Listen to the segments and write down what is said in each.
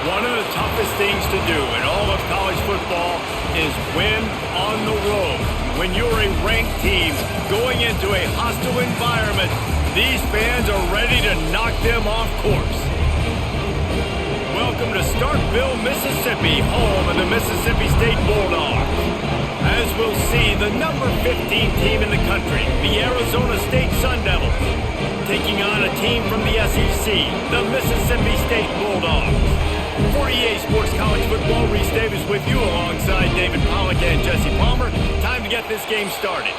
One of the toughest things to do in all of college football is win on the road. When you're a ranked team going into a hostile environment, these fans are ready to knock them off course. Welcome to Starkville, Mississippi, home of the Mississippi State Bulldogs. As we'll see, the number 15 team in the country, the Arizona State Sundevils, taking on a team from the SEC, the Mississippi State Bulldogs. For EA Sports College Football, Reese Davis with you alongside David Pollack and Jesse Palmer. Time to get this game started.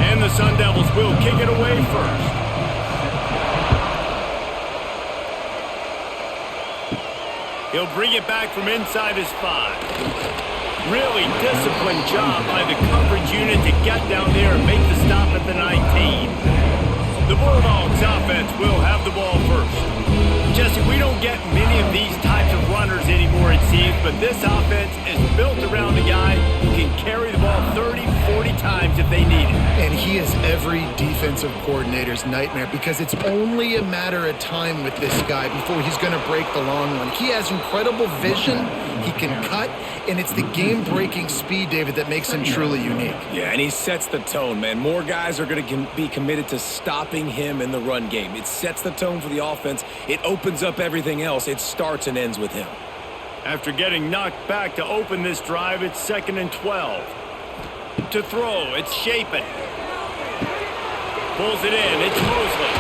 And the Sun Devils will kick it away first. He'll bring it back from inside his 5. Really disciplined job by the coverage unit to get down there and make the stop at the 19. The Bulldogs offense will have the ball first. Jesse, we don't get many of these types of runners anymore, it seems, but this offense is built around a guy who can carry the ball 30, 40 times if they need it. And he is every defensive coordinator's nightmare because it's only a matter of time with this guy before he's going to break the long one. He has incredible vision, he can cut, and it's the game-breaking speed, David, that makes him truly unique. Yeah, and he sets the tone, man. More guys are going to be committed to stopping him in the run game. It sets the tone for the offense. It opens up everything else. It starts and ends with him. After getting knocked back to open this drive, it's 2nd and 12. To throw, it's Shapen. Pulls it in, it's Mosley.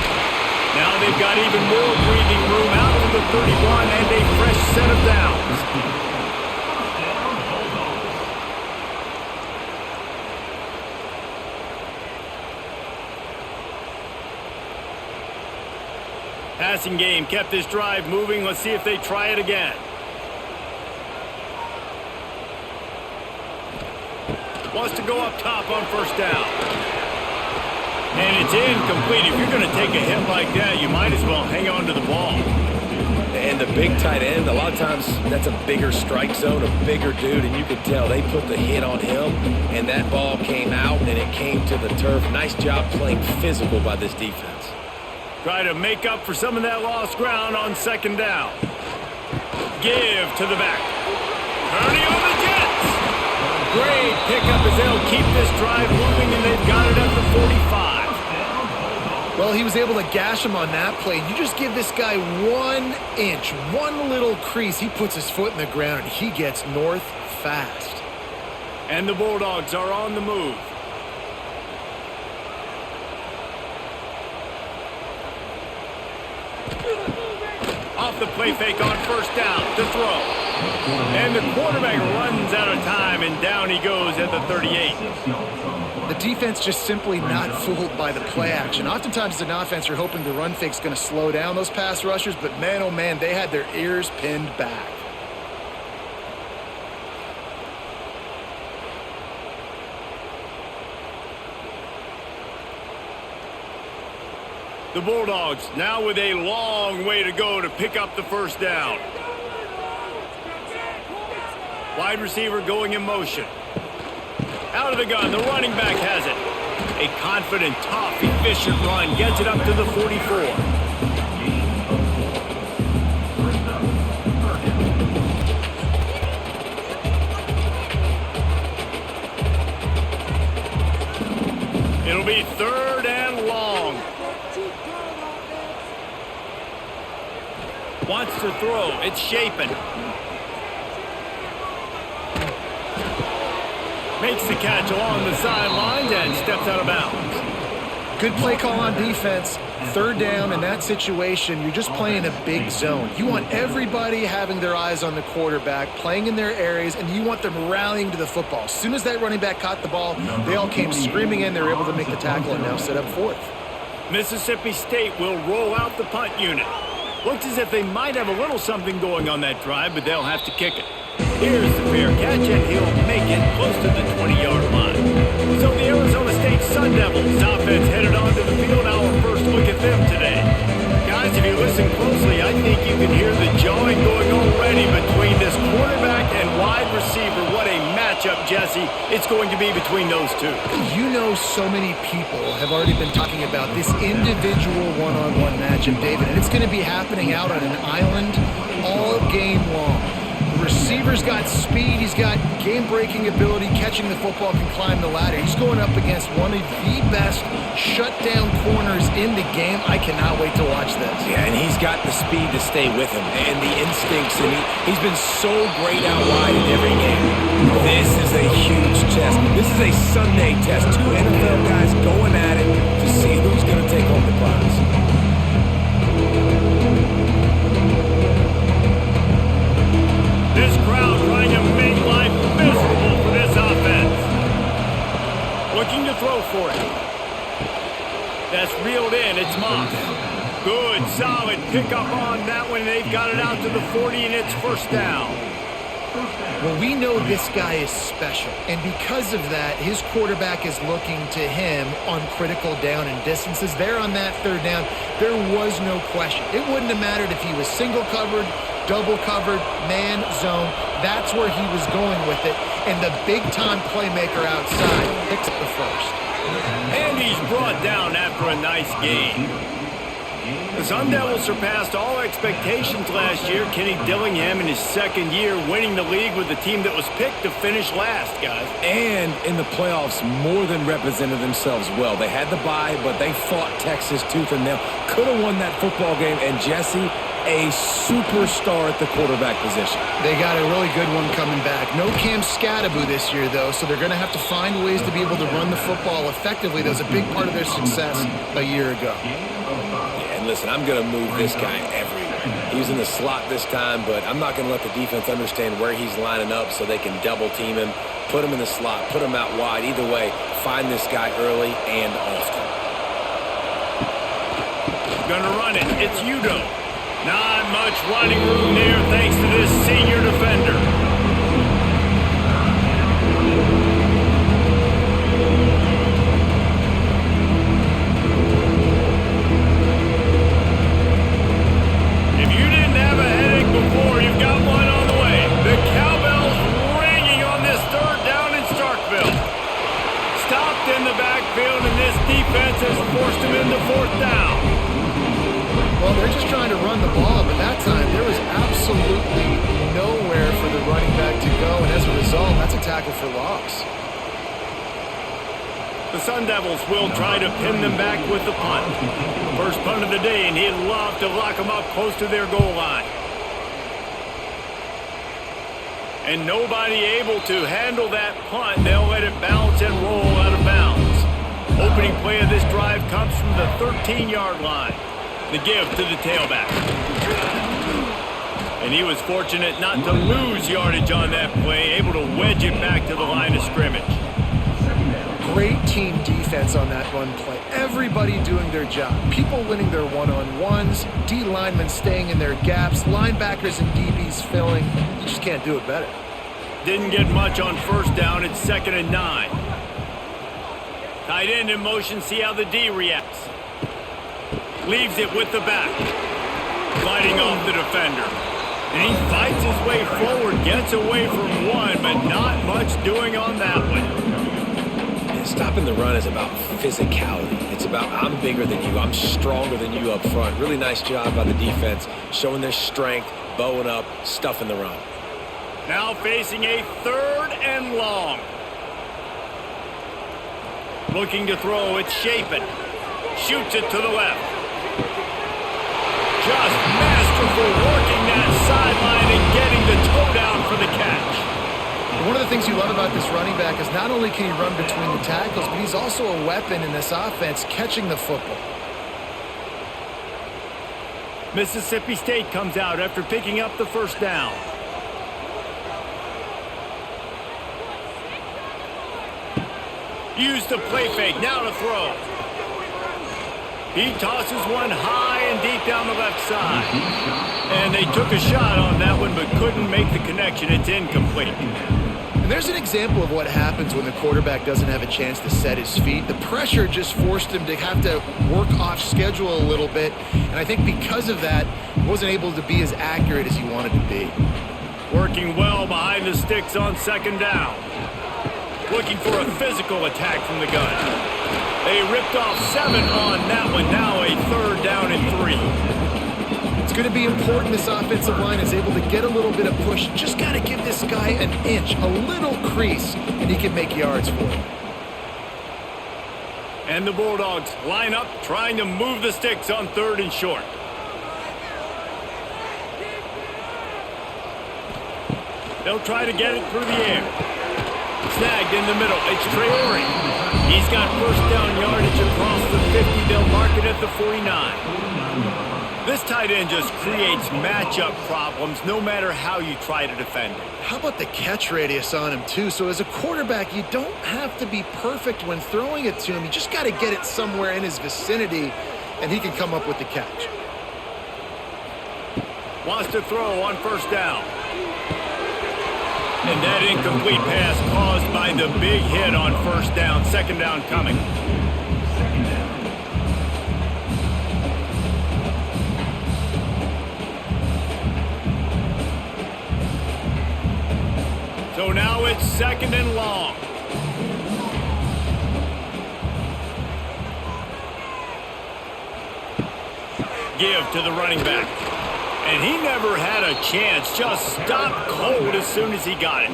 Now they've got even more breathing room out to the 31 and a fresh set of downs. Passing game kept this drive moving. Let's see if they try it again. Wants to go up top on first down. And it's incomplete. If you're going to take a hit like that, you might as well hang on to the ball. And the big tight end, a lot of times that's a bigger strike zone, a bigger dude, and you could tell they put the hit on him, and that ball came out, and it came to the turf. Nice job playing physical by this defense. Try to make up for some of that lost ground on 2nd down. Give to the back. Purdy on the Jets. Great pickup as they'll keep this drive moving, and they've got it at the 45. Well, he was able to gash him on that play. You just give this guy 1 inch, one little crease. He puts his foot in the ground, and he gets north fast. And the Bulldogs are on the move. Off the play fake on first down to throw. And the quarterback runs out of time, and down he goes at the 38. The defense just simply not fooled by the play action. Oftentimes as an offense, you're hoping the run fake's going to slow down those pass rushers, but man, oh man, they had their ears pinned back. The Bulldogs now with a long way to go to pick up the first down. Wide receiver going in motion. Out of the gun, the running back has it. A confident, tough, efficient run gets it up to the 44. It'll be 3rd and long. Wants to throw. It's Shapen. Makes the catch along the sidelines and steps out of bounds. Good play call on defense. 3rd down in that situation, you're just playing a big zone. You want everybody having their eyes on the quarterback, playing in their areas, and you want them rallying to the football. As soon as that running back caught the ball, they all came screaming in. They were able to make the tackle and now set up 4th. Mississippi State will roll out the punt unit. Looks as if they might have a little something going on that drive, but they'll have to kick it. Here's the fair catch, and he'll make it close to the 20-yard line. So the Arizona State Sun Devils offense headed onto the field. Our first look at them today. Guys, if you listen closely, I think you can hear the jawing going already between this quarterback and wide receiver. What a matchup Jesse, it's going to be between those two. You know, so many people have already been talking about this individual one-on-one matchup, David, and it's going to be happening out on an island all game long. The receiver's got speed, he's got game-breaking ability, catching the football, can climb the ladder. He's going up against one of the best shutdown corners in the game. I cannot wait to watch this. Yeah, and he's got the speed to stay with him and the instincts, and he's been so great out wide in every game. This is a huge test. This is a Sunday test. Two NFL guys going at it to see who's going to take home the prize. This crowd trying to make life miserable for this offense. Looking to throw for it. That's reeled in. It's Moss. Good, solid pickup on that one. They've got it out to the 40, and it's first down. Well, we know this guy is special, and because of that, his quarterback is looking to him on critical down and distances. There on that third down, there was no question. It wouldn't have mattered if he was single covered, double covered, man, zone. That's where he was going with it, and the big-time playmaker outside picks up the first. And he's brought down after a nice game. The Sundevils surpassed all expectations last year. Kenny Dillingham in his second year winning the league with the team that was picked to finish last, guys. And in the playoffs, more than represented themselves well. They had the bye, but they fought Texas tooth and nail. Could have won that football game, and Jesse, a superstar at the quarterback position. They got a really good one coming back. No Cam Scattaboo this year, though, so they're going to have to find ways to be able to run the football effectively. That was a big part of their success a year ago. And listen, I'm going to move this guy everywhere. He was in the slot this time, but I'm not going to let the defense understand where he's lining up so they can double team him, put him in the slot, put him out wide. Either way, find this guy early and often. Gonna run it. It's Udo. Not much running room there thanks to this senior defender. If you didn't have a headache before, you've got one on the way. The cowbells ringing on this third down in Starkville. Stopped in the backfield, and this defense has forced him into fourth down. Well, they're just trying to run the ball, but that time there was absolutely nowhere for the running back to go, and as a result, that's a tackle for loss. The Sundevils will try to pin them back with the punt. First punt of the day, and he'd love to lock them up close to their goal line. And nobody able to handle that punt. They'll let it bounce and roll out of bounds. Opening play of this drive comes from the 13-yard line. The give to the tailback. And he was fortunate not to lose yardage on that play, able to wedge it back to the line of scrimmage. Great team defense on that run play. Everybody doing their job. People winning their one-on-ones, D linemen staying in their gaps, linebackers and DBs filling. You just can't do it better. Didn't get much on first down. It's 2nd and 9. Tight end in motion. See how the D reacts. Leaves it with the back. Gliding off the defender. And he fights his way forward, gets away from one, but not much doing on that one. Yeah, stopping the run is about physicality. It's about I'm bigger than you, I'm stronger than you up front. Really nice job by the defense, showing their strength, bowing up, stuffing the run. Now facing a 3rd and long. Looking to throw, it's Chapin. Shoots it to the left. Just masterful working that sideline and getting the toe down for the catch. One of the things you love about this running back is not only can he run between the tackles, but he's also a weapon in this offense catching the football. Mississippi State comes out after picking up the first down. Use the play fake, now to throw. He tosses one high and deep down the left side. And they took a shot on that one, but couldn't make the connection. It's incomplete. And there's an example of what happens when the quarterback doesn't have a chance to set his feet. The pressure just forced him to have to work off schedule a little bit. And I think because of that, he wasn't able to be as accurate as he wanted to be. Working well behind the sticks on 2nd down. Looking for a physical attack from the gun. They ripped off 7 on that one. Now a 3rd down and 3. It's going to be important this offensive line is able to get a little bit of push. Just got to give this guy an inch, a little crease, and he can make yards for it. And the Bulldogs line up, trying to move the sticks on 3rd and short. They'll try to get it through the air. Snagged in the middle. It's Traore. He's got 1st down yardage across the 50. They'll mark it at the 49. This tight end just creates matchup problems no matter how you try to defend him. How about the catch radius on him, too? So as a quarterback, you don't have to be perfect when throwing it to him. You just got to get it somewhere in his vicinity, and he can come up with the catch. Wants to throw on 1st down. And that incomplete pass caused by the big hit on 1st down. 2nd down coming. So now it's 2nd and long. Give to the running back. And he never had a chance. Just stopped cold as soon as he got it.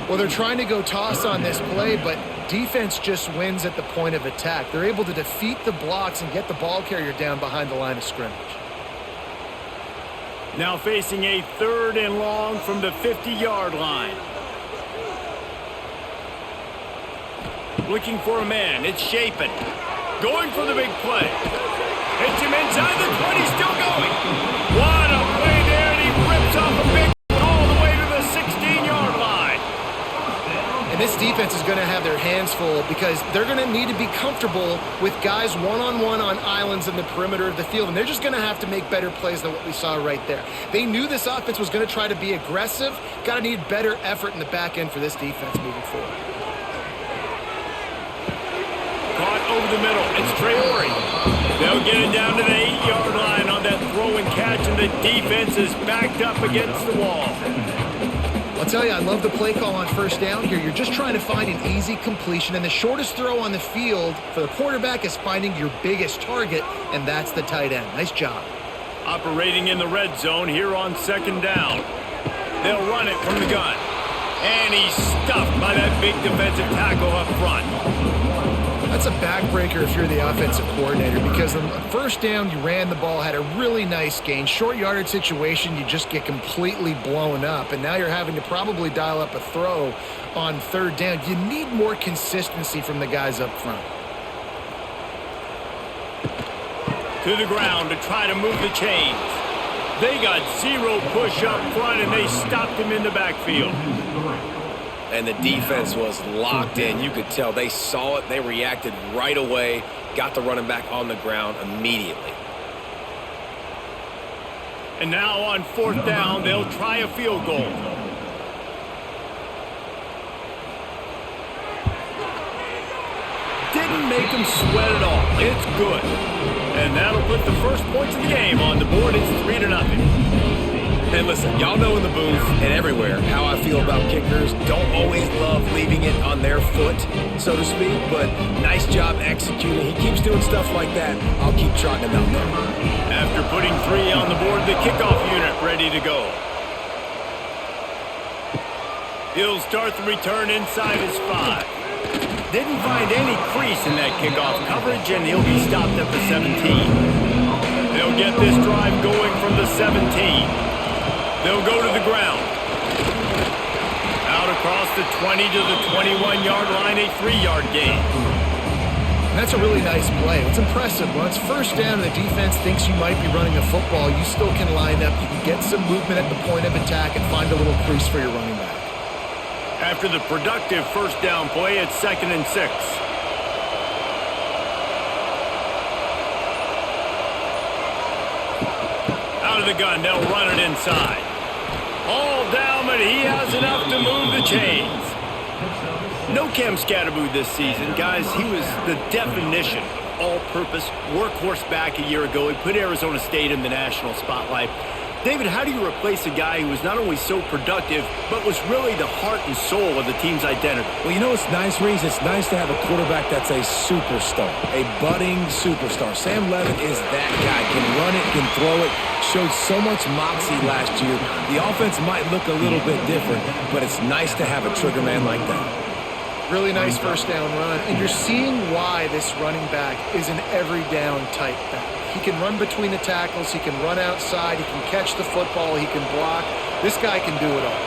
Well, they're trying to go toss on this play, but defense just wins at the point of attack. They're able to defeat the blocks and get the ball carrier down behind the line of scrimmage. Now facing a 3rd and long from the 50-yard line. Looking for a man. It's Shapen. Going for the big play. Hits him inside the 20, still going. What a play there, and he rips off a big one all the way to the 16-yard line. And this defense is going to have their hands full because they're going to need to be comfortable with guys one-on-one on islands in the perimeter of the field, and they're just going to have to make better plays than what we saw right there. They knew this offense was going to try to be aggressive. Got to need better effort in the back end for this defense moving forward. Caught over the middle. It's Traore. They'll get it down to the 8-yard line on that throw and catch, and the defense is backed up against the wall. I'll tell you, I love the play call on 1st down here. You're just trying to find an easy completion, and the shortest throw on the field for the quarterback is finding your biggest target, and that's the tight end. Nice job. Operating in the red zone here on 2nd down. They'll run it from the gun. And he's stuffed by that big defensive tackle up front. That's a backbreaker if you're the offensive coordinator because on 1st down, you ran the ball, had a really nice gain. Short yardage situation, you just get completely blown up. And now you're having to probably dial up a throw on 3rd down. You need more consistency from the guys up front. To the ground to try to move the chains. They got 0 push up front, and they stopped him in the backfield. And the defense was locked in. You could tell they saw it. They reacted right away. Got the running back on the ground immediately. And now on 4th down, they'll try a field goal. Didn't make them sweat at all. It's good. And that'll put the first points of the game on the board. It's 3-0. And listen, y'all know in the booth and everywhere how I feel about kickers. Don't always love leaving it on their foot, so to speak, but nice job executing. He keeps doing stuff like that. I'll keep trotting him out there. After putting 3 on the board, the kickoff unit ready to go. He'll start the return inside his 5. Didn't find any crease in that kickoff coverage, and he'll be stopped at the 17. They'll get this drive going from the 17. They'll go to the ground. Out across the 20 to the 21-yard line, a 3-yard gain. And that's a really nice play. It's impressive. When it's 1st down and the defense thinks you might be running a football, you still can line up. You can get some movement at the point of attack and find a little crease for your running back. After the productive 1st down play, it's 2nd and 6. Out of the gun, they'll run it inside. All down, but he has enough to move the chains. No Cam Scatterboo this season, guys. He was the definition of all-purpose workhorse back a year ago. He put Arizona State in the national spotlight. David, how do you replace a guy who was not only so productive, but was really the heart and soul of the team's identity? Well, you know what's nice, Reese? It's nice to have a quarterback that's a superstar, a budding superstar. Sam Levitt is that guy. Can run it, can throw it, showed so much moxie last year. The offense might look a little bit different, but it's nice to have a trigger man like that. Really nice first down run, and you're seeing why this running back is an every down type back. He can run between the tackles, he can run outside, he can catch the football, he can block. This guy can do it all.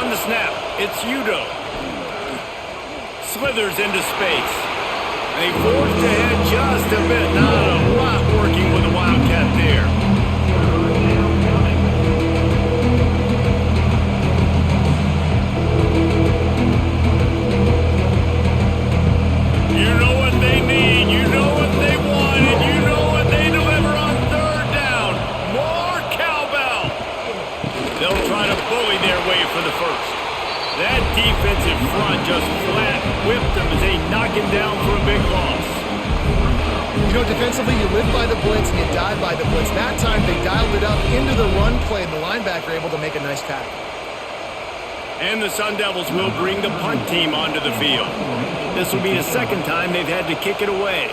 On the snap, it's Udo. Slithers into space. They forced ahead just a bit. Not a lot working with the Wildcat there. You know what they need, you know what they want, and you know what they deliver on third down. More cowbell. They'll try to bully their way for the first. That defensive front just flat whipped them as they knock him down for a big loss. You know, defensively, you live by the blitz and you die by the blitz. That time, they dialed it up into the run play, and the linebacker able to make a nice tackle. And the Sundevils will bring the punt team onto the field. This will be the second time they've had to kick it away.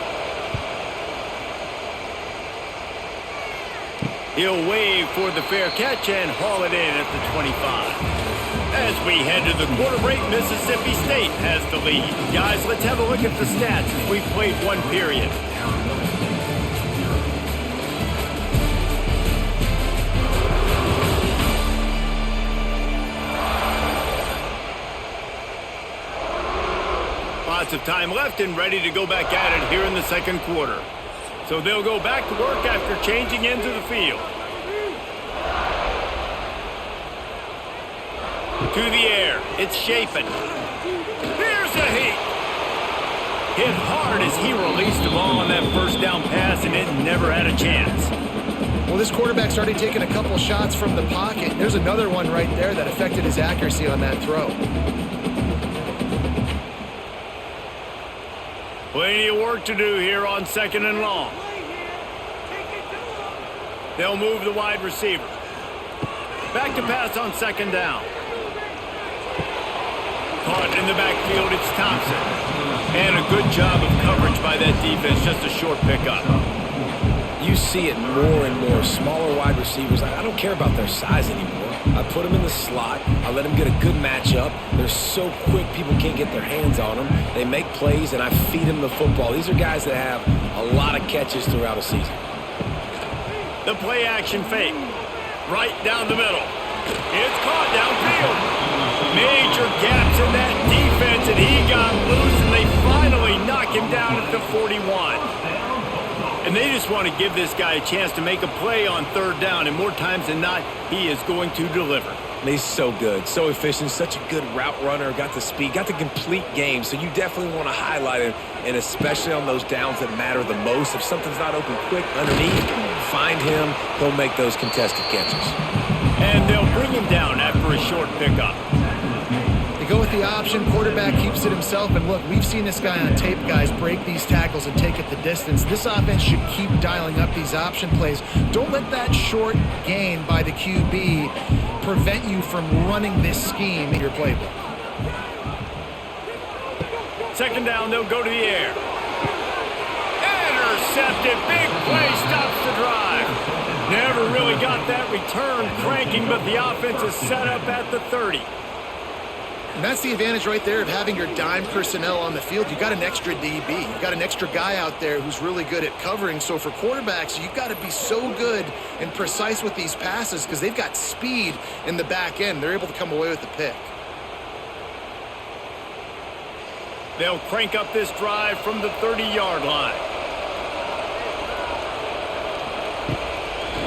He'll wave for the fair catch and haul it in at the 25. As we head to the quarter break, Mississippi State has the lead. Guys, let's have a look at the stats as we've played one period. Lots of time left and ready to go back at it here in the second quarter. So they'll go back to work after changing into the field. To the air, it's Chapin. Here's a hit. Hit hard as he released the ball on that first down pass, and it never had a chance. Well, this quarterback started taking a couple shots from the pocket. There's another one right there that affected his accuracy on that throw. Plenty of work to do here on second and long. They'll move the wide receiver. Back to pass on second down. Caught in the backfield, it's Thompson. And a good job of coverage by that defense, just a short pickup. You see it more and more. Smaller wide receivers, I don't care about their size anymore. I put them in the slot. I let them get a good matchup. They're so quick, people can't get their hands on them. They make plays, and I feed them the football. These are guys that have a lot of catches throughout a season. The play-action fake. Right down the middle. It's caught downfield. Major gaps in that defense, and he got loose, and they finally knock him down at the 41. And they just want to give this guy a chance to make a play on third down, and more times than not, he is going to deliver. He's so good, so efficient, such a good route runner, got the speed, got the complete game, so you definitely want to highlight him, and especially on those downs that matter the most. If something's not open quick underneath, find him, he'll make those contested catches. And they'll bring him down after a short pickup. Go with the option, quarterback keeps it himself, and look, we've seen this guy on tape, guys, break these tackles and take it the distance. This offense should keep dialing up these option plays. Don't let that short gain by the QB prevent you from running this scheme in your playbook. Second down, they'll go to the air. Intercepted, big play, stops the drive. Never really got that return cranking, but the offense is set up at the 30. And that's the advantage right there of having your dime personnel on the field. You've got an extra DB. You've got an extra guy out there who's really good at covering. So for quarterbacks, you've got to be so good and precise with these passes because they've got speed in the back end. They're able to come away with the pick. They'll crank up this drive from the 30-yard line.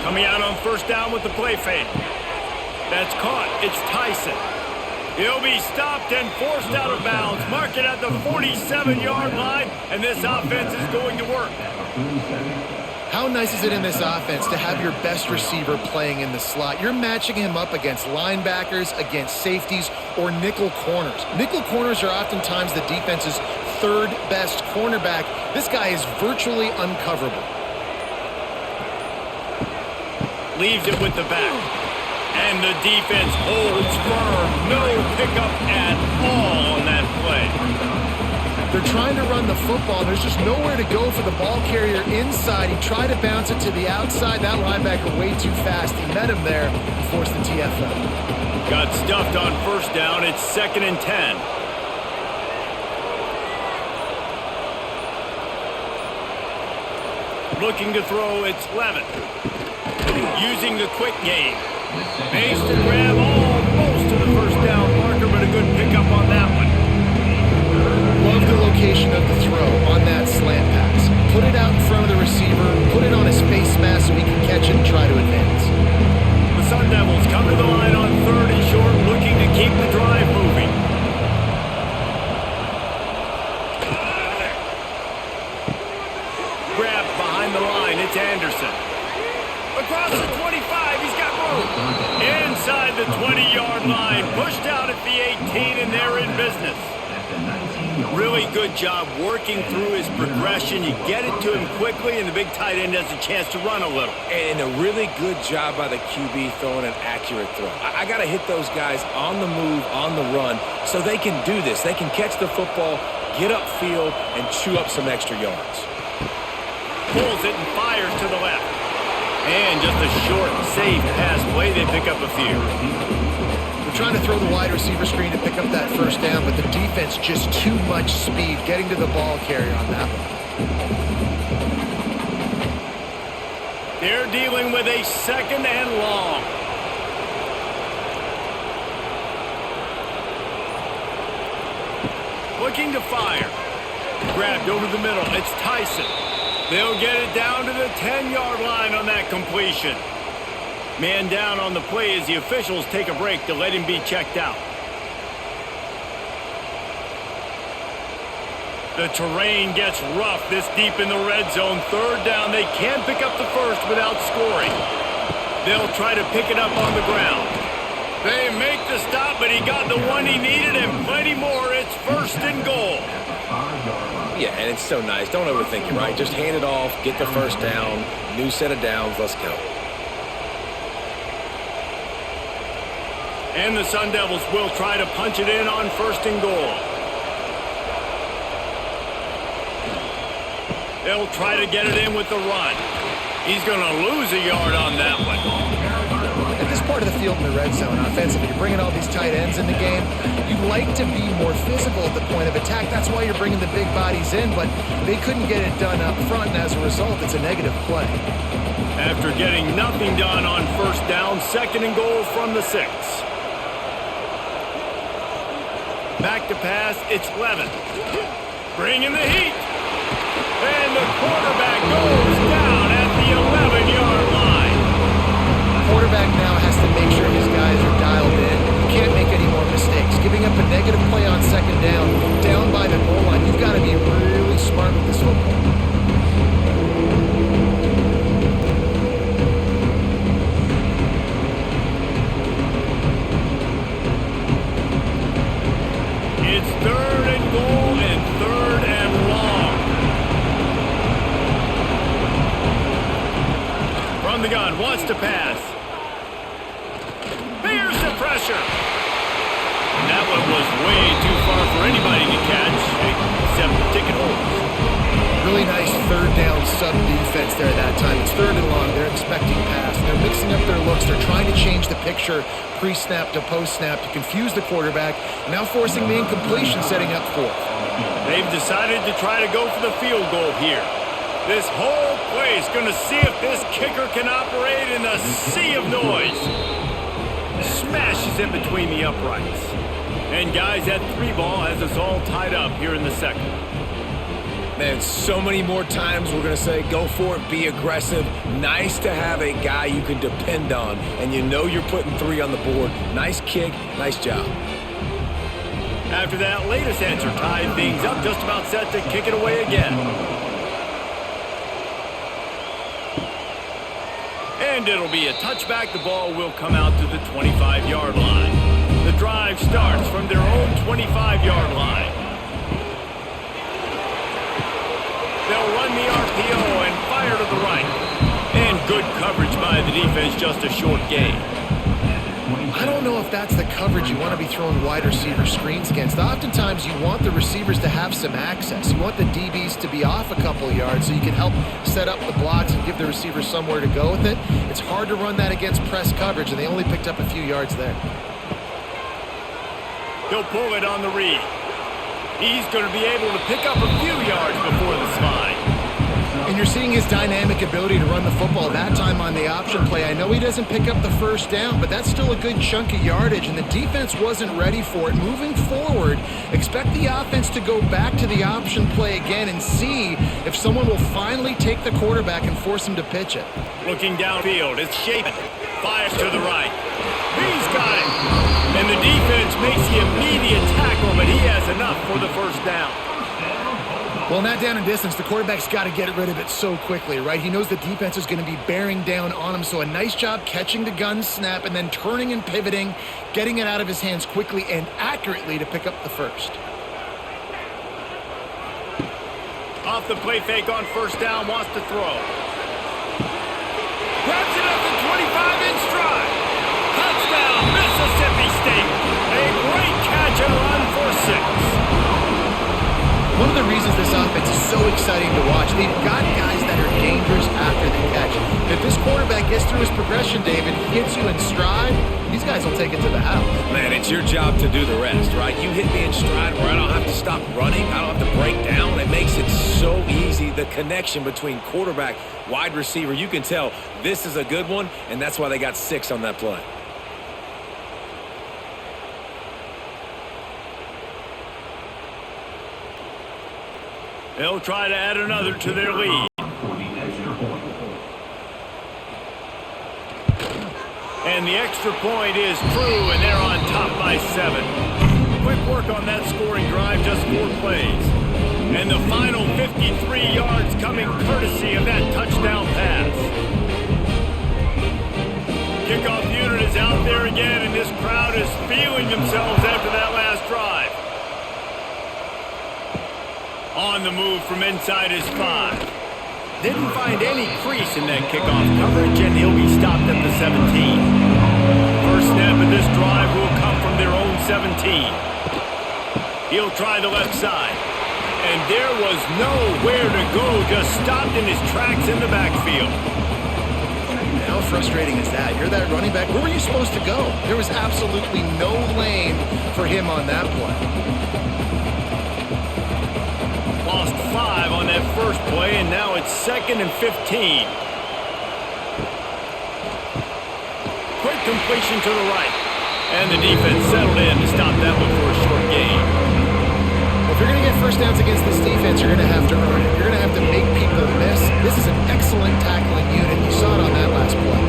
Coming out on first down with the play fake. That's caught. It's Tyson. He'll be stopped and forced out of bounds. Mark it at the 47-yard line, and this offense is going to work. How nice is it in this offense to have your best receiver playing in the slot? You're matching him up against linebackers, against safeties, or nickel corners. Nickel corners are oftentimes the defense's third best cornerback. This guy is virtually uncoverable. leaves it with the back. And the defense holds firm. No pickup at all on that play. They're trying to run the football. There's just nowhere to go for the ball carrier inside. He tried to bounce it to the outside. That linebacker way too fast. He met him there and forced the TFL. Got stuffed on first down. It's 2nd and 10. Looking to throw, it's Levitt. Using the quick game. Makes the grab almost to the first down marker, but a good pickup on that one. Love the location of the throw on that slant pass. Put it out in front of the receiver, put it on his face mask so he can catch it and try to advance. The Sundevils come to the line on 3rd and short, looking to keep the drive moving. Grab behind the line, it's Anderson. Across the 25, he's got room. Inside the 20-yard line, pushed out at the 18, and they're in business. Really good job working through his progression. You get it to him quickly, and the big tight end has a chance to run a little. And a really good job by the QB throwing an accurate throw. I got to hit those guys on the move, on the run, so they can do this. They can catch the football, get upfield, and chew up some extra yards. Pulls it and fires to the left. And just a short, safe pass play. They pick up a few. They're trying to throw the wide receiver screen to pick up that first down, but the defense just too much speed getting to the ball carrier on that one. They're dealing with a 2nd and long. Looking to fire. Grabbed over the middle. It's Tyson. They'll get it down to the 10-yard line on that completion. Man down on the play as the officials take a break to let him be checked out. The terrain gets rough this deep in the red zone. 3rd down. They can't pick up the first without scoring. They'll try to pick it up on the ground. They make the stop, but he got the one he needed and plenty more. It's 1st and goal. Yeah, and it's so nice. Don't overthink it, right? Just hand it off, get the first down, new set of downs, let's go. And the Sundevils will try to punch it in on 1st and goal. They'll try to get it in with the run. He's going to lose a yard on that one. At this part of the field in the red zone, offensively, you're bringing all these tight ends in the game. You'd like to be more physical at the point of attack. That's why you're bringing the big bodies in, but they couldn't get it done up front, and as a result, it's a negative play. After getting nothing done on 1st down, 2nd and goal from the 6. Back to pass, it's Levitt. Bringing the heat. And the quarterback goes down at the 11-yard line. Quarterback now has to make sure his guys are dialed in. You can't make any more mistakes. Giving up a negative play on 2nd down by the goal line, you've got to be really smart with this football. It's 3rd and goal and 3rd and long. From the gun, wants to pass. Bears the pressure. And that one was way too far for anybody to catch, except ticket holders. Really nice 3rd down sub-defense there that time. It's 3rd and long. They're expecting pass. They're mixing up their looks. They're trying to change the picture pre-snap to post-snap to confuse the quarterback, now forcing the incompletion, setting up 4th. They've decided to try to go for the field goal here. This whole play is going to see if this kicker can operate in a sea of noise. Smashes in between the uprights. And guys, that 3 ball has us all tied up here in the 2nd. Man, so many more times we're going to say, go for it, be aggressive. Nice to have a guy you can depend on, and you know you're putting 3 on the board. Nice kick, nice job. After that latest answer tied things up, just about set to kick it away again. And it'll be a touchback. The ball will come out to the 25-yard line. The drive starts from their own 25-yard line. They'll run the RPO and fire to the right. And Good coverage by the defense, just a short gain. I don't know if that's the coverage you want to be throwing wide receiver screens against. Oftentimes, you want the receivers to have some access. You want the DBs to be off a couple of yards so you can help set up the blocks and give the receiver somewhere to go with it. It's hard to run that against press coverage, and they only picked up a few yards there. He'll pull it on the read. He's going to be able to pick up a few yards before the slide. And you're seeing his dynamic ability to run the football that time on the option play. I know he doesn't pick up the first down, but that's still a good chunk of yardage, and the defense wasn't ready for it. Moving forward, expect the offense to go back to the option play again and see if someone will finally take the quarterback and force him to pitch it. Looking downfield, it's Shapen. Fires to the right. He's got it. And the defense makes the immediate tackle, but he has enough for the first down. Well, in that down and distance, the quarterback's got to get rid of it so quickly, right? He knows the defense is going to be bearing down on him, so a nice job catching the gun snap and then turning and pivoting, getting it out of his hands quickly and accurately to pick up the first. Off the play fake on first down, wants to throw. Grabs it up to 25 in stride. Touchdown, Mississippi State. A great catch and run for 6. One of the reasons this offense is so exciting to watch, they've got guys that are dangerous after the catch. If this quarterback gets through his progression, David, hits you in stride, these guys will take it to the house. Man, it's your job to do the rest, right? You hit me in stride where I don't have to stop running. I don't have to break down. It makes it so easy, the connection between quarterback, wide receiver. You can tell this is a good one, and that's why they got 6 on that play. They'll try to add another to their lead. And the extra point is true, and they're on top by 7. Quick work on that scoring drive, just 4 plays. And the final 53 yards coming courtesy of that touchdown pass. Kickoff unit is out there again, and this crowd is feeling themselves after that last drive. On the move from inside his 5. Didn't find any crease in that kickoff coverage, and he'll be stopped at the 17. First snap of this drive will come from their own 17. He'll try the left side. And there was nowhere to go, just stopped in his tracks in the backfield. How frustrating is that? You're that running back. Where were you supposed to go? There was absolutely no lane for him on that play. Lost 5 on that first play, and now it's 2nd and 15. Quick completion to the right. And the defense settled in to stop that one for a short gain. Well, if you're going to get first downs against this defense, you're going to have to earn it. You're going to have to make people miss. This is an excellent tackling unit. You saw it on that last play.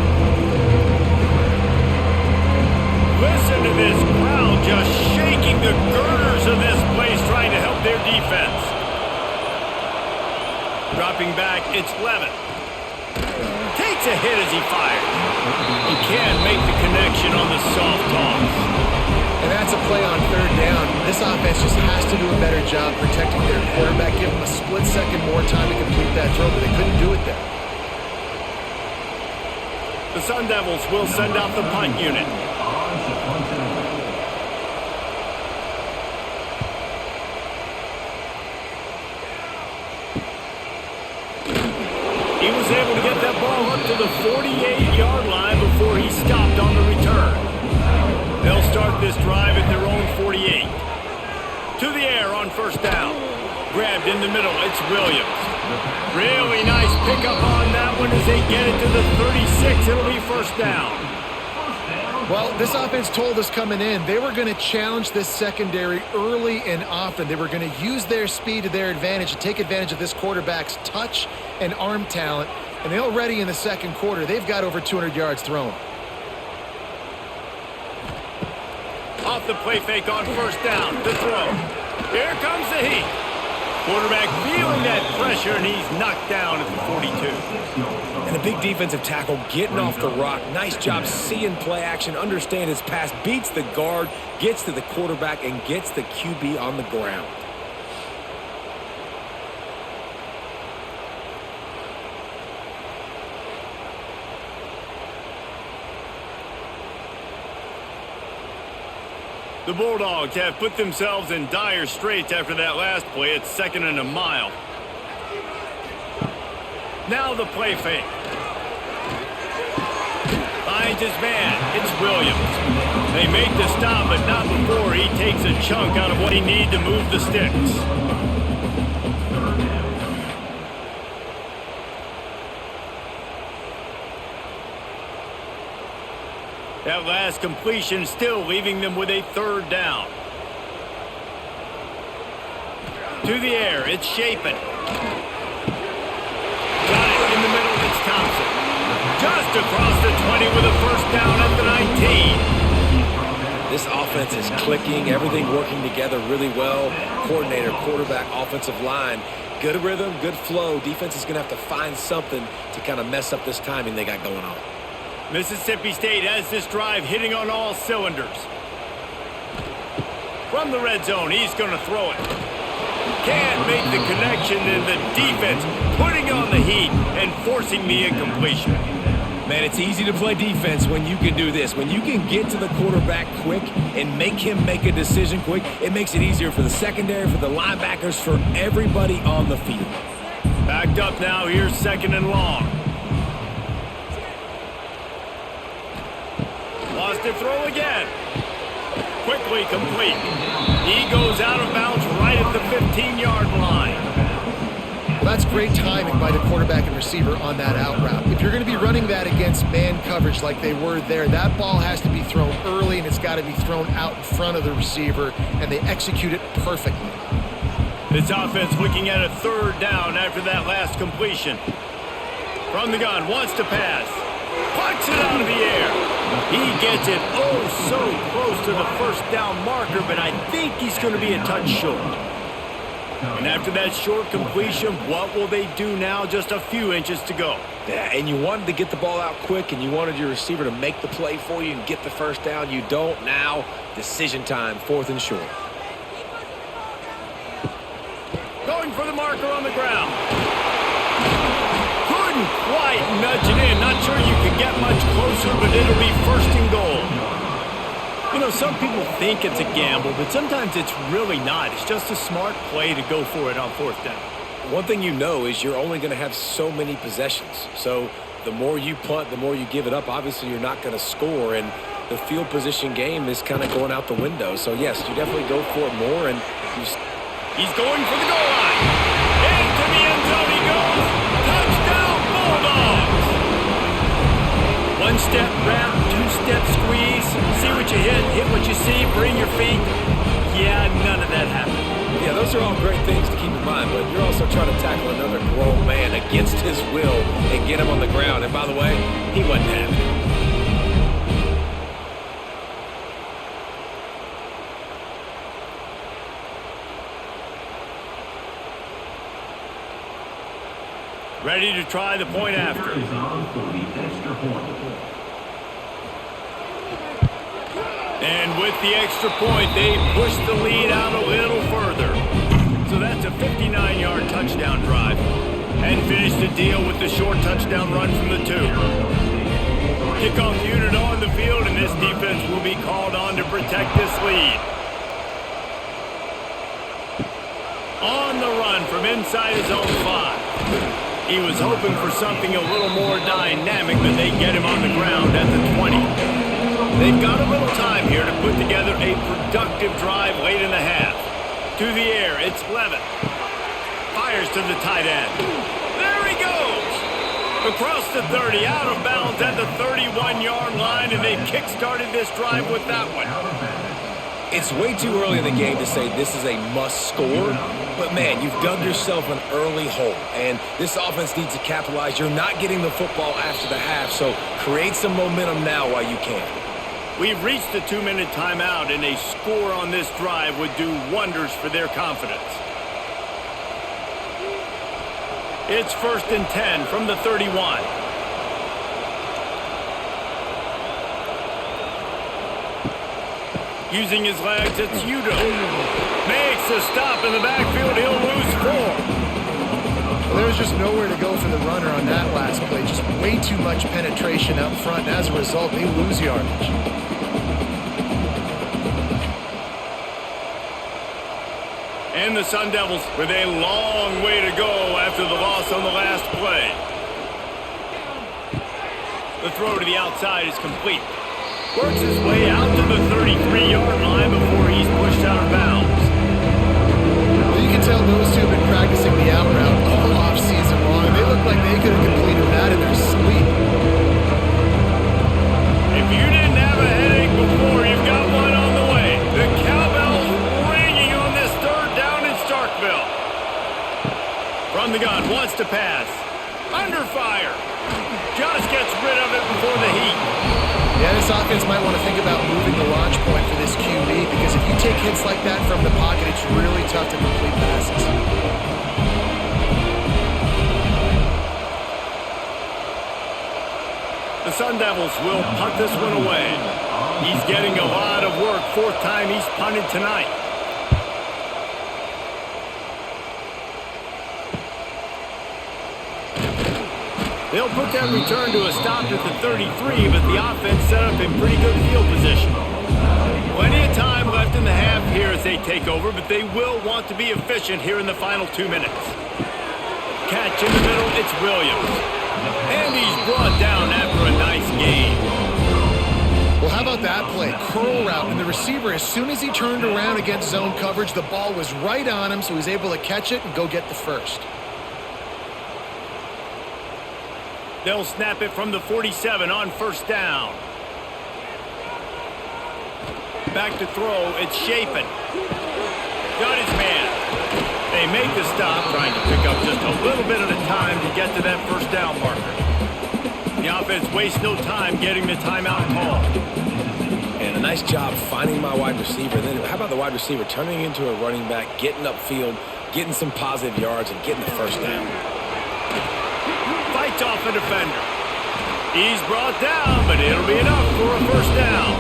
Listen to this crowd just shaking the girders of this place, trying to help their defense. Dropping back, it's Levin. Takes a hit as he fires. He can't make the connection on the soft toss. And that's a play on third down. This offense just has to do a better job protecting their quarterback. Give him a split second more time to complete that throw, but they couldn't do it there. The Sundevils will send out the punt unit. He was able to get that ball up to the 48-yard line before he stopped on the return. They'll start this drive at their own 48. To the air on first down. Grabbed in the middle, it's Williams. Really nice pickup on that one as they get it to the 36. It'll be first down. Well, this offense told us coming in they were going to challenge this secondary early and often. They were going to use their speed to their advantage and take advantage of this quarterback's touch and arm talent. And already in the second quarter, they've got over 200 yards thrown. Off the play fake on first down. The throw. Here comes the heat. Quarterback feeling that pressure, and he's knocked down at the 42. And a big defensive tackle getting off the rock. Nice job seeing play action, understand his pass, beats the guard, gets to the quarterback, and gets the QB on the ground. The Bulldogs have put themselves in dire straits after that last play. It's 2nd and a mile. Now the play fake. Finds his man. It's Williams. They make the stop, but not before he takes a chunk out of what he needs to move the sticks. That last completion still leaving them with a 3rd down. To the air, it's Shapen. Got it in the middle, it's Thompson. Just across the 20 with a 1st down at the 19. This offense is clicking, everything working together really well. Coordinator, quarterback, offensive line. Good rhythm, good flow. Defense is going to have to find something to kind of mess up this timing they got going on. Mississippi State has this drive hitting on all cylinders. From the red zone, he's going to throw it. Can't make the connection, and the defense putting on the heat and forcing the incompletion. Man, it's easy to play defense when you can do this. When you can get to the quarterback quick and make him make a decision quick, it makes it easier for the secondary, for the linebackers, for everybody on the field. Backed up now, here's 2nd and long. Lost to throw again. Quickly complete. He goes out of bounds right at the 15-yard line. Well, that's great timing by the quarterback and receiver on that out route. If you're going to be running that against man coverage like they were there, that ball has to be thrown early, and it's got to be thrown out in front of the receiver, and they execute it perfectly. This offense looking at a 3rd down after that last completion. From the gun, wants to pass. Puts it out of the air. He gets it so close to the 1st down marker, but I think he's going to be a touch short. And after that short completion, what will they do now? Just a few inches to go. Yeah, and you wanted to get the ball out quick, and you wanted your receiver to make the play for you and get the 1st down. You don't now. Decision time, 4th and short. Going for the marker on the ground. Couldn't quite nudge it in. Not sure you could get much closer, but it'll be 1st and goal. You know, some people think it's a gamble, but sometimes it's really not. It's just a smart play to go for it on 4th down. One thing you know is you're only going to have so many possessions. So the more you punt, the more you give it up. Obviously, you're not going to score, and the field position game is kind of going out the window. So, yes, you definitely go for it more. And he's going for the goal line. Into the end zone he goes. Touchdown, Bulldogs. 1-step wrap, 2-step squeeze. See what you hit what you see, bring your feet. Yeah, none of that happened. Yeah, those are all great things to keep in mind, but you're also trying to tackle another grown man against his will and get him on the ground. And by the way, he wasn't having it. Ready to try the point after. And with the extra point, they push the lead out a little further. So that's a 59-yard touchdown drive. And finish the deal with the short touchdown run from the 2. Kickoff unit on the field, and this defense will be called on to protect this lead. On the run from inside his own 5. He was hoping for something a little more dynamic, but they get him on the ground at the 20. They've got a little time here to put together a productive drive late in the half. To the air, it's Levin. Fires to the tight end. There he goes! Across the 30, out of bounds at the 31-yard line, and they kick-started this drive with that one. It's way too early in the game to say this is a must score, but man, you've dug yourself an early hole, and this offense needs to capitalize. You're not getting the football after the half, so create some momentum now while you can. We've reached the 2-minute timeout, and a score on this drive would do wonders for their confidence. It's 1st and 10 from the 31. Using his legs, it's Udo. Makes a stop in the backfield. He'll lose 4. Well, there's just nowhere to go for the runner on that last play. Just way too much penetration up front, and as a result, they lose yardage. And the Sundevils with a long way to go after the loss on the last play. The throw to the outside is complete. Works his way out to the 33-yard line before he's pushed out of bounds. Well, you can tell those two have been practicing the out route all off-season long, and they look like they could have completed that in their sleep. If you didn't have a headache before, you've got one on the way. The cowbell's ringing on this third down in Starkville. From the gun, wants to pass. Under fire. Just gets rid of it before the heat. Yeah, this offense might want to think about moving the launch point for this QB, because if you take hits like that from the pocket, it's really tough to complete passes. The Sundevils will punt this one away. He's getting a lot of work. Fourth time he's punted tonight. They'll put that return to a stop at the 33, but the offense set up in pretty good field position. Plenty of time left in the half here as they take over, but they will want to be efficient here in the final 2 minutes. Catch in the middle, it's Williams. And he's brought down after a nice gain. Well, how about that play? Curl route, and the receiver, as soon as he turned around against zone coverage, the ball was right on him, so he was able to catch it and go get the first. They'll snap it from the 47 on first down. Back to throw, it's Chapin. Got his man. They make the stop, trying to pick up just a little bit at a time to get to that first down marker. The offense wastes no time getting the timeout call. And a nice job finding my wide receiver. And then how about the wide receiver turning into a running back, getting upfield, getting some positive yards, and getting the first down. Fights off a defender. He's brought down, but it'll be enough for a first down.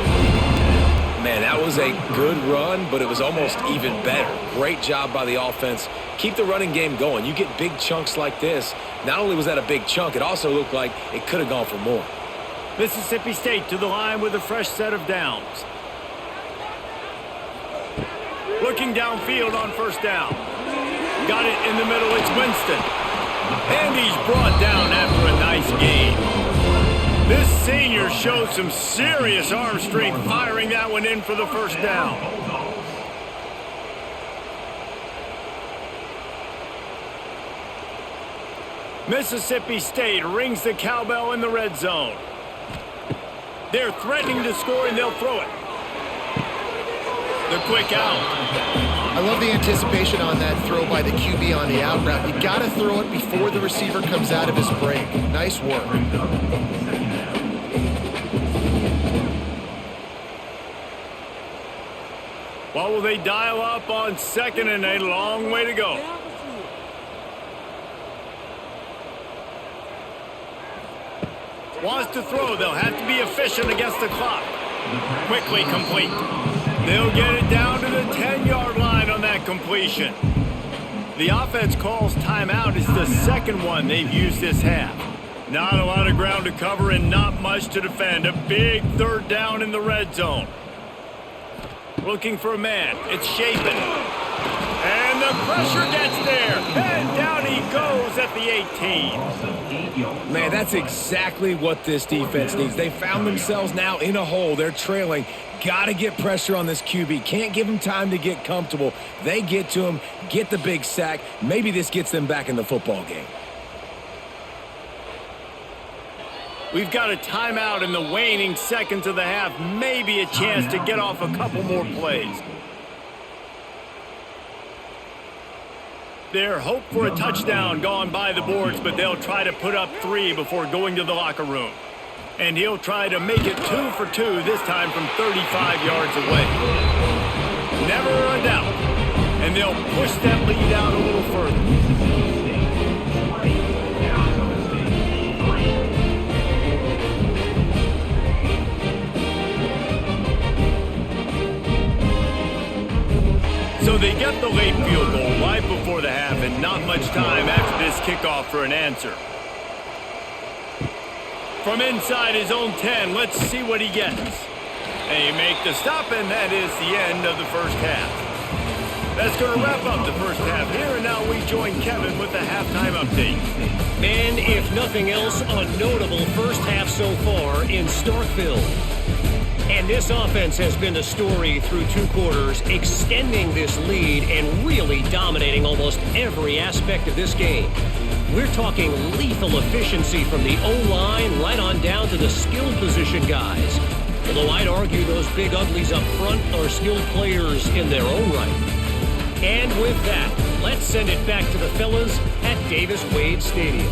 Man, that was a good run, but it was almost even better. Great job by the offense. Keep the running game going. You get big chunks like this. Not only was that a big chunk, it also looked like it could have gone for more. Mississippi State to the line with a fresh set of downs. Looking downfield on first down. Got it in the middle, it's Winston. And he's brought down after a nice gain. This senior showed some serious arm strength firing that one in for the first down. Mississippi State rings the cowbell in the red zone. They're threatening to score and they'll throw it. The quick out. I love the anticipation on that throw by the QB on the out route. You got to throw it before the receiver comes out of his break. Nice work. What will they dial up on second and a long way to go? Wants to throw. They'll have to be efficient against the clock. Quickly complete. They'll get it down to the 10-yard line on that completion. The offense calls timeout. It's the second one they've used this half. Not a lot of ground to cover and not much to defend. A big third down in the red zone. Looking for a man. It's Chapin. And the pressure gets there. And down he goes at the 18. Man, that's exactly what this defense needs. They found themselves now in a hole. They're trailing. Got to get pressure on this QB. Can't give him time to get comfortable. They get to him, get the big sack. Maybe this gets them back in the football game. We've got a timeout in the waning seconds of the half. Maybe a chance to get off a couple more plays. Their hope for a touchdown gone by the boards, but they'll try to put up 3 before going to the locker room. And he'll try to make it 2 for 2, this time from 35 yards away. Never a doubt. And they'll push that lead out a little further. So they get the late field goal right before the half, and not much time after this kickoff for an answer. From inside his own 10, let's see what he gets. They make the stop, and that is the end of the first half. That's going to wrap up the first half here, and now we join Kevin with the halftime update. And if nothing else, a notable first half so far in Starkville. And this offense has been the story through 2 quarters, extending this lead and really dominating almost every aspect of this game. We're talking lethal efficiency from the O-line right on down to the skilled position guys. Although I'd argue those big uglies up front are skilled players in their own right. And with that, let's send it back to the fellas at Davis-Wade Stadium.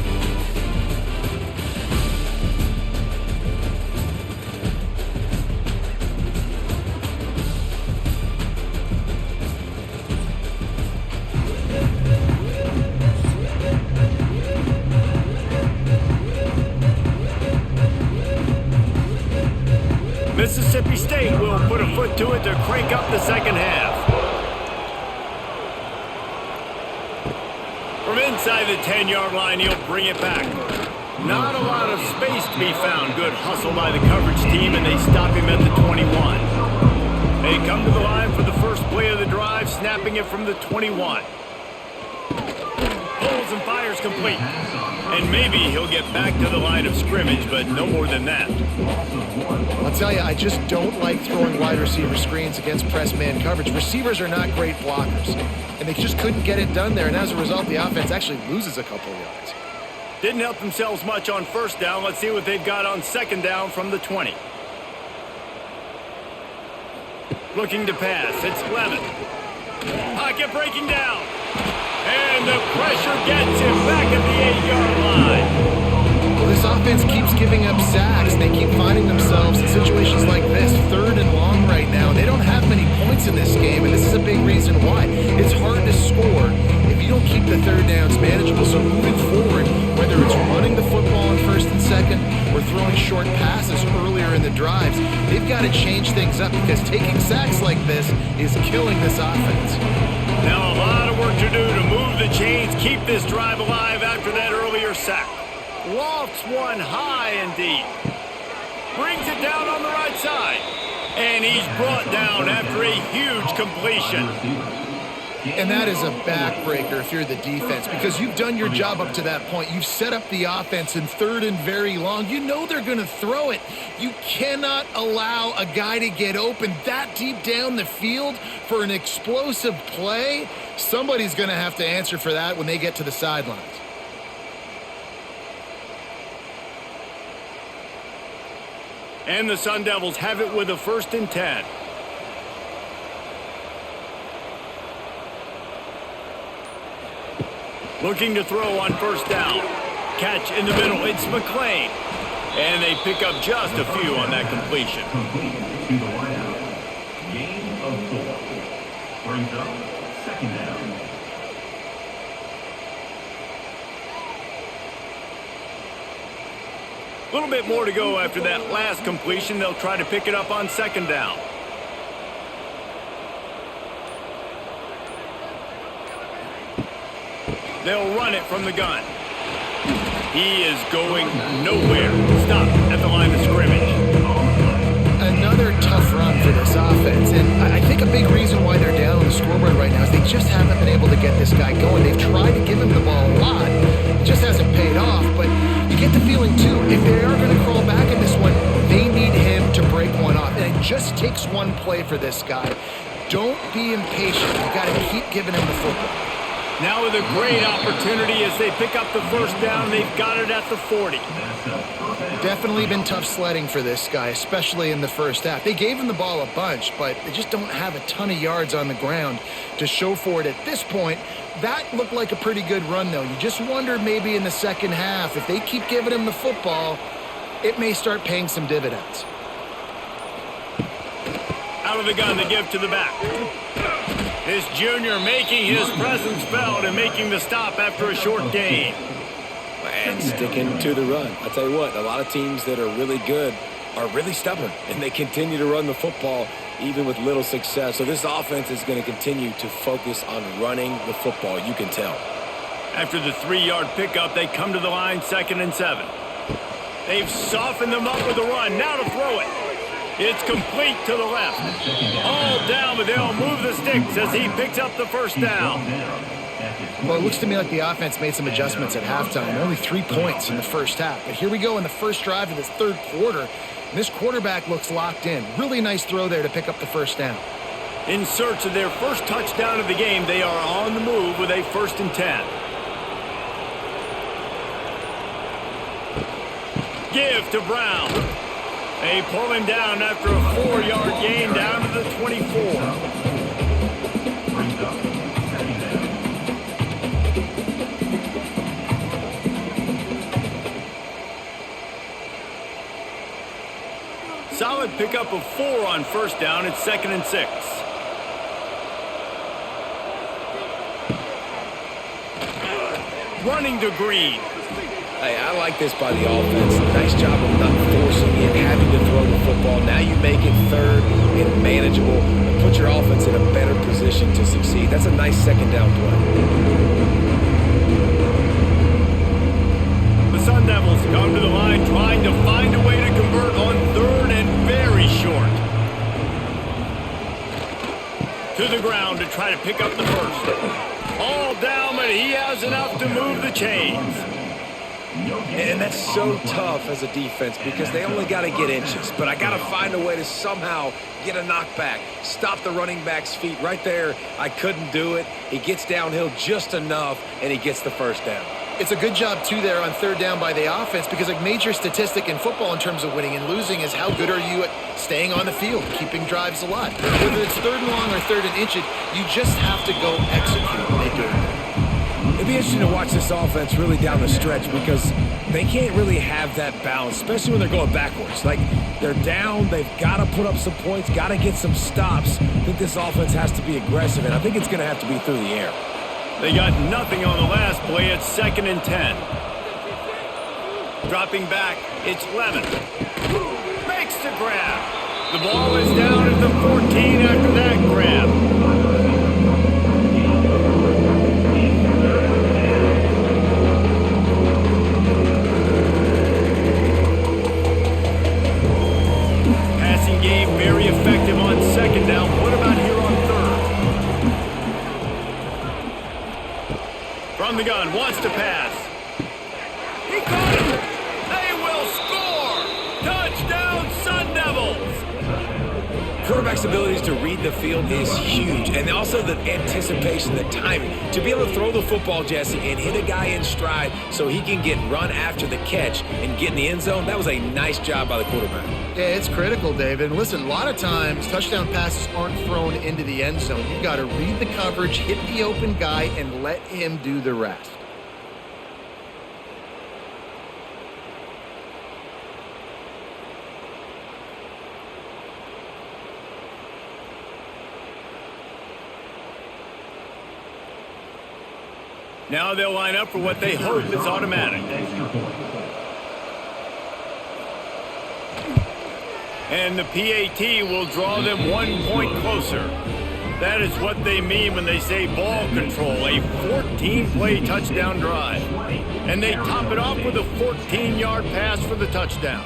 Mississippi State will put a foot to it to crank up the second half. From inside the 10-yard line, he'll bring it back. Not a lot of space to be found. Good hustle by the coverage team, and they stop him at the 21. They come to the line for the first play of the drive, snapping it from the 21. Pulls and fires complete. And maybe he'll get back to the line of scrimmage, but no more than that. I'll tell you, I just don't like throwing wide receiver screens against press man coverage. Receivers are not great blockers, and they just couldn't get it done there, and as a result, the offense actually loses a couple of yards. Didn't help themselves much on first down. Let's see what they've got on second down from the 20. Looking to pass. It's Levin. Pocket breaking down. And the pressure gets him back at the 8-yard line. Well, this offense keeps giving up sacks. They keep finding themselves in situations like this, 3rd and long right now. They don't have many points in this game, and this is a big reason why. It's hard to score if you don't keep the 3rd downs manageable. So moving forward, whether it's running the football on 1st and 2nd or throwing short passes earlier in the drives, they've got to change things up because taking sacks like this is killing this offense. Now a lot of work to do to move the chains, keep this drive alive after that earlier sack. Lofts one high and deep. Brings it down on the right side. And he's brought down after a huge completion. And that is a backbreaker if you're the defense because you've done your job up to that point. You've set up the offense in 3rd and very long. You know they're going to throw it. You cannot allow a guy to get open that deep down the field for an explosive play. Somebody's going to have to answer for that when they get to the sidelines. And the Sundevils have it with a 1st and 10. Looking to throw on first down. Catch in the middle. It's McClain. And they pick up just a few on that completion. To the wideout. Gain of 4. Brings up 2nd down. A little bit more to go after that last completion. They'll try to pick it up on 2nd down. They'll run it from the gun. He is going nowhere. Stop at the line of scrimmage. Another tough run for this offense, and I think a big reason why they're down on the scoreboard right now is they just haven't been able to get this guy going. They've tried to give him the ball a lot. It just hasn't paid off, but you get the feeling, too, if they are going to crawl back in this one, they need him to break one off, and it just takes one play for this guy. Don't be impatient. You got to keep giving him the football. Now with a great opportunity as they pick up the first down. They've got it at the 40. Definitely been tough sledding for this guy, especially in the first half. They gave him the ball a bunch, but they just don't have a ton of yards on the ground to show for it at this point. That looked like a pretty good run, though. You just wonder maybe in the second half, if they keep giving him the football, it may start paying some dividends. Out of the gun, the give to the back. This junior making his presence felt and making the stop after a short gain. And sticking to the run. I'll tell you what, a lot of teams that are really good are really stubborn, and they continue to run the football even with little success. So this offense is going to continue to focus on running the football, you can tell. After the 3-yard pickup, they come to the line 2nd and 7. They've softened them up with a run. Now to throw it. It's complete to the left. All down, but they'll move the sticks as he picks up the first down. Well, it looks to me like the offense made some adjustments at halftime. Only 3 points in the first half. But here we go in the first drive of this third quarter. And this quarterback looks locked in. Really nice throw there to pick up the first down. In search of their first touchdown of the game, they are on the move with a 1st and 10. Give to Brown. They pull him down after a 4-yard gain down to the 24. Brings up second down. Solid pickup of 4 on first down. It's 2nd and 6. Running to Green. Hey, I like this by the offense. Nice job of not forcing it, having to throw the football. Now you make it third and manageable and put your offense in a better position to succeed. That's a nice second down play. The Sundevils come to the line trying to find a way to convert on 3rd and very short. To the ground to try to pick up the first. All down, but he has enough to move the chains. And that's so tough as a defense because they only got to get inches. But I got to find a way to somehow get a knockback, stop the running back's feet. Right there, I couldn't do it. He gets downhill just enough, and he gets the first down. It's a good job, too, there on 3rd down by the offense because a major statistic in football in terms of winning and losing is how good are you at staying on the field, keeping drives alive. Whether it's 3rd and long or 3rd and inches, you just have to go execute and they do it. It'd be interesting to watch this offense really down the stretch because they can't really have that balance, especially when they're going backwards. Like, they're down, they've got to put up some points, got to get some stops. I think this offense has to be aggressive, and I think it's going to have to be through the air. They got nothing on the last play. It's 2nd and 10. Dropping back, it's Levin. Makes the grab. The ball is down at the 14 after that grab. Passing game very effective on 2nd down. What about here on 3rd? From the gun, wants to pass. He caught it. They will score. Touchdown, Sun Devils. Quarterback's abilities to read the field is huge, and also the anticipation, the timing. To be able to throw the football, Jesse, and hit a guy in stride so he can get run after the catch and get in the end zone, that was a nice job by the quarterback. Yeah, it's critical, David. And listen, a lot of times touchdown passes aren't thrown into the end zone. You've got to read the coverage, hit the open guy, and let him do the rest. Now they'll line up for what they hope is automatic. And the PAT will draw them 1 point closer. That is what they mean when they say ball control, a 14-play touchdown drive. And they top it off with a 14-yard pass for the touchdown.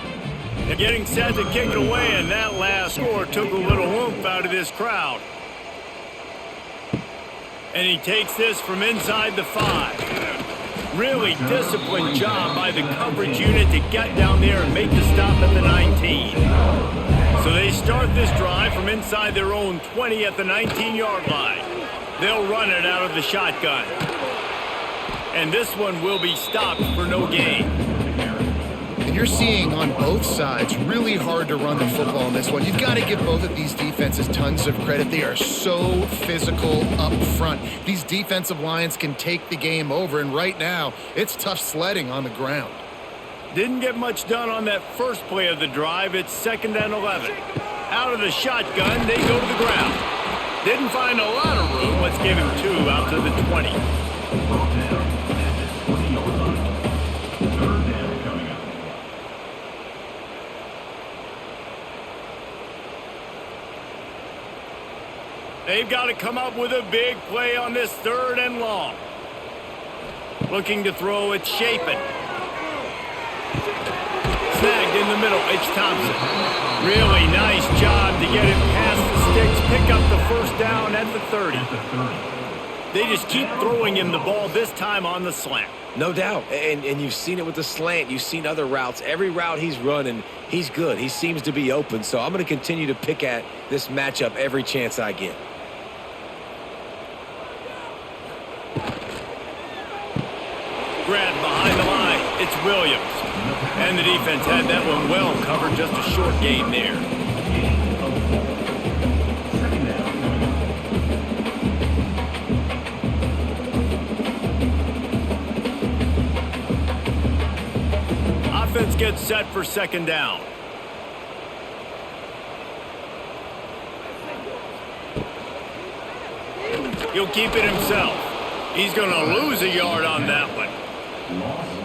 They're getting set to kick it away, and that last score took a little oomph out of this crowd. And he takes this from inside the 5. Really disciplined job by the coverage unit to get down there and make the stop at the 19. So they start this drive from inside their own 20 at the 19-yard line. They'll run it out of the shotgun. And this one will be stopped for no gain. And you're seeing on both sides really hard to run the football in this one. You've got to give both of these defenses tons of credit. They are so physical up front. These defensive lines can take the game over, and right now it's tough sledding on the ground. Didn't get much done on that first play of the drive. It's 2nd and 11. Out of the shotgun, they go to the ground. Didn't find a lot of room. Let's give him 2 out to the 20. They've got to come up with a big play on this 3rd and long. Looking to throw, it's Chapin. Snagged in the middle. it's Thompson. Really nice job to get it past the sticks, pick up the first down at the 30. They just keep throwing him the ball, this time on the slant. No doubt, and you've seen it with the slant. You've seen other routes. Every route he's running, he's good. He seems to be open, so I'm going to continue to pick at this matchup every chance I get. Grab behind the line, it's Williams. And the defense had that one well covered, just a short gain there. Offense gets set for second down. He'll keep it himself. He's going to lose a yard on that one.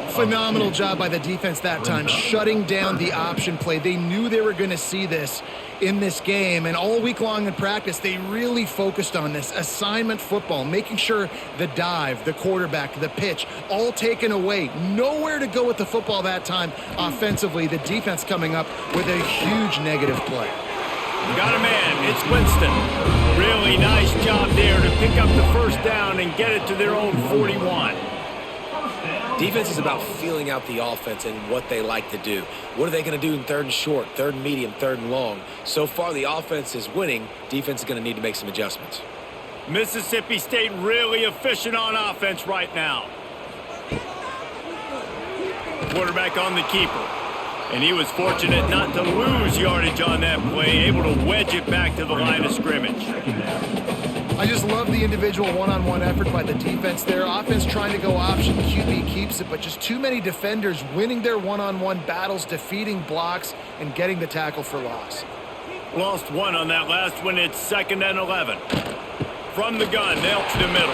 Phenomenal job by the defense that time, shutting down the option play. They knew they were going to see this in this game, and all week long in practice, they really focused on this assignment football, making sure the dive, the quarterback, the pitch, all taken away. Nowhere to go with the football that time offensively. The defense coming up with a huge negative play. Got a man, it's Winston. Really nice job there to pick up the first down and get it to their own 41. Defense is about feeling out the offense and what they like to do. What are they going to do in third and short, third and medium, third and long? So far, the offense is winning. Defense is going to need to make some adjustments. Mississippi State really efficient on offense right now. Quarterback on the keeper. And he was fortunate not to lose yardage on that play, able to wedge it back to the line of scrimmage. I just love the individual one-on-one effort by the defense there. Offense trying to go option, QB keeps it, but just too many defenders winning their one-on-one battles, defeating blocks, and getting the tackle for loss. Lost one on that last one. It's 2nd and 11. From the gun, nailed to the middle.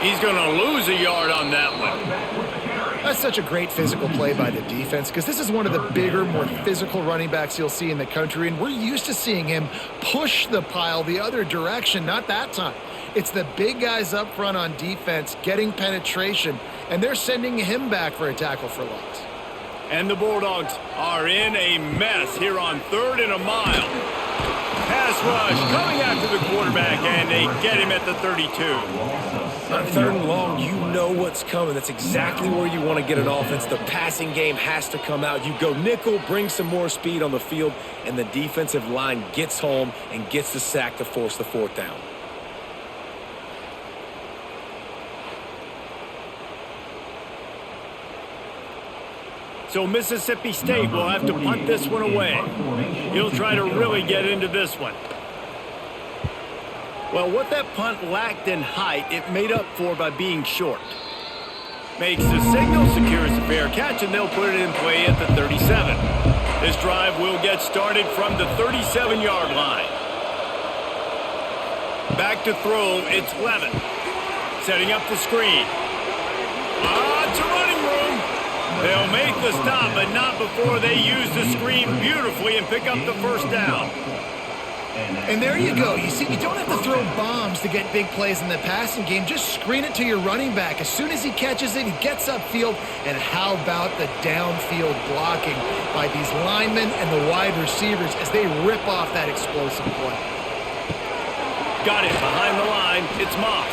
He's going to lose a yard on that one. That's such a great physical play by the defense because this is one of the bigger, more physical running backs you'll see in the country, and we're used to seeing him push the pile the other direction. Not that time. It's the big guys up front on defense getting penetration, and they're sending him back for a tackle for loss. And the Bulldogs are in a mess here on 3rd and a mile. Pass rush coming after the quarterback, and they get him at the 32. On 3rd and long, you know what's coming. That's exactly where you want to get an offense. The passing game has to come out. You go nickel, bring some more speed on the field, and the defensive line gets home and gets the sack to force the 4th down. So Mississippi State will have to punt this one away. He'll try to really get into this one. Well, what that punt lacked in height, it made up for by being short. Makes the signal, secures the fair catch, and they'll put it in play at the 37. This drive will get started from the 37-yard line. Back to throw, it's Levin. Setting up the screen. It's a running room. They'll make the stop, but not before they use the screen beautifully and pick up the first down. And there you go. You see, you don't have to throw bombs to get big plays in the passing game. Just screen it to your running back. As soon as he catches it, he gets upfield. And how about the downfield blocking by these linemen and the wide receivers as they rip off that explosive play. Got it behind the line. It's Moss.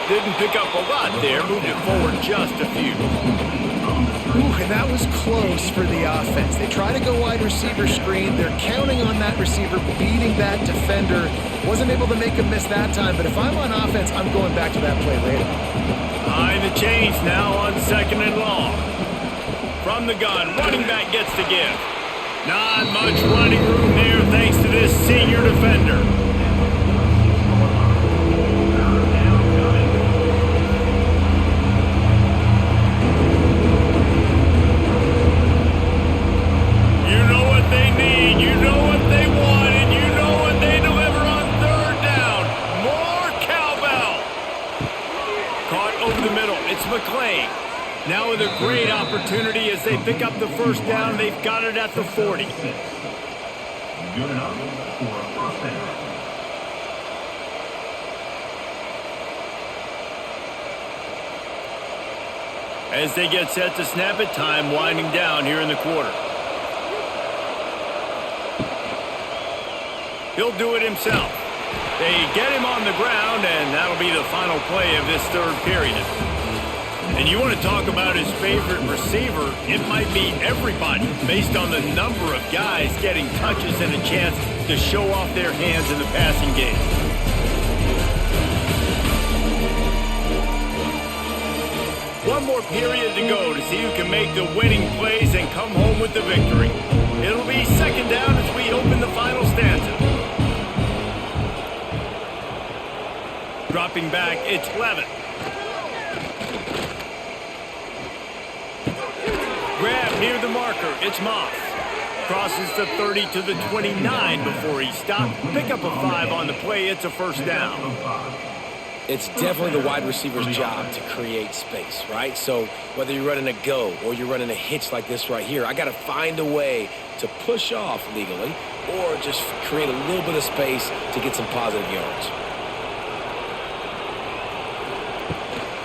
Didn't pick up a lot there. Moved it forward just a few. And that was close for the offense. They try to go wide receiver screen. They're counting on that receiver beating that defender. Wasn't able to make him miss that time, but if I'm on offense, I'm going back to that play later. Behind the chains now on 2nd and long. From the gun, running back gets the give. Not much running room there thanks to this senior defender. Now with a great opportunity as they pick up the first down. They've got it at the 40. Good enough for a first down. As they get set to snap it, time winding down here in the quarter. He'll do it himself. They get him on the ground, and that'll be the final play of this third period. And you want to talk about his favorite receiver, it might be everybody based on the number of guys getting touches and a chance to show off their hands in the passing game. One more period to go to see who can make the winning plays and come home with the victory. It'll be second down as we open the final stanza. Dropping back, it's Levitt. Grab near the marker, it's Moss. Crosses the 30 to the 29 before he stopped. Pick up a 5 on the play, it's a first down. It's definitely the wide receiver's job to create space, right? So whether you're running a go or you're running a hitch like this right here, I got to find a way to push off legally or just create a little bit of space to get some positive yards.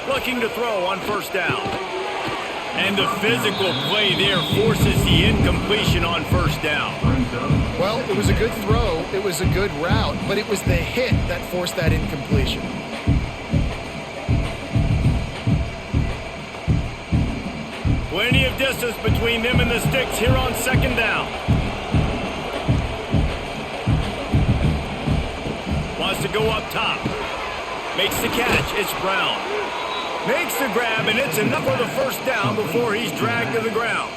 Looking to throw on first down. And the physical play there forces the incompletion on first down. Well, it was a good throw, it was a good route, but it was the hit that forced that incompletion. Plenty of distance between them and the sticks here on second down. Wants to go up top. Makes the catch, it's Brown. Makes the grab, and it's enough for the first down before he's dragged to the ground.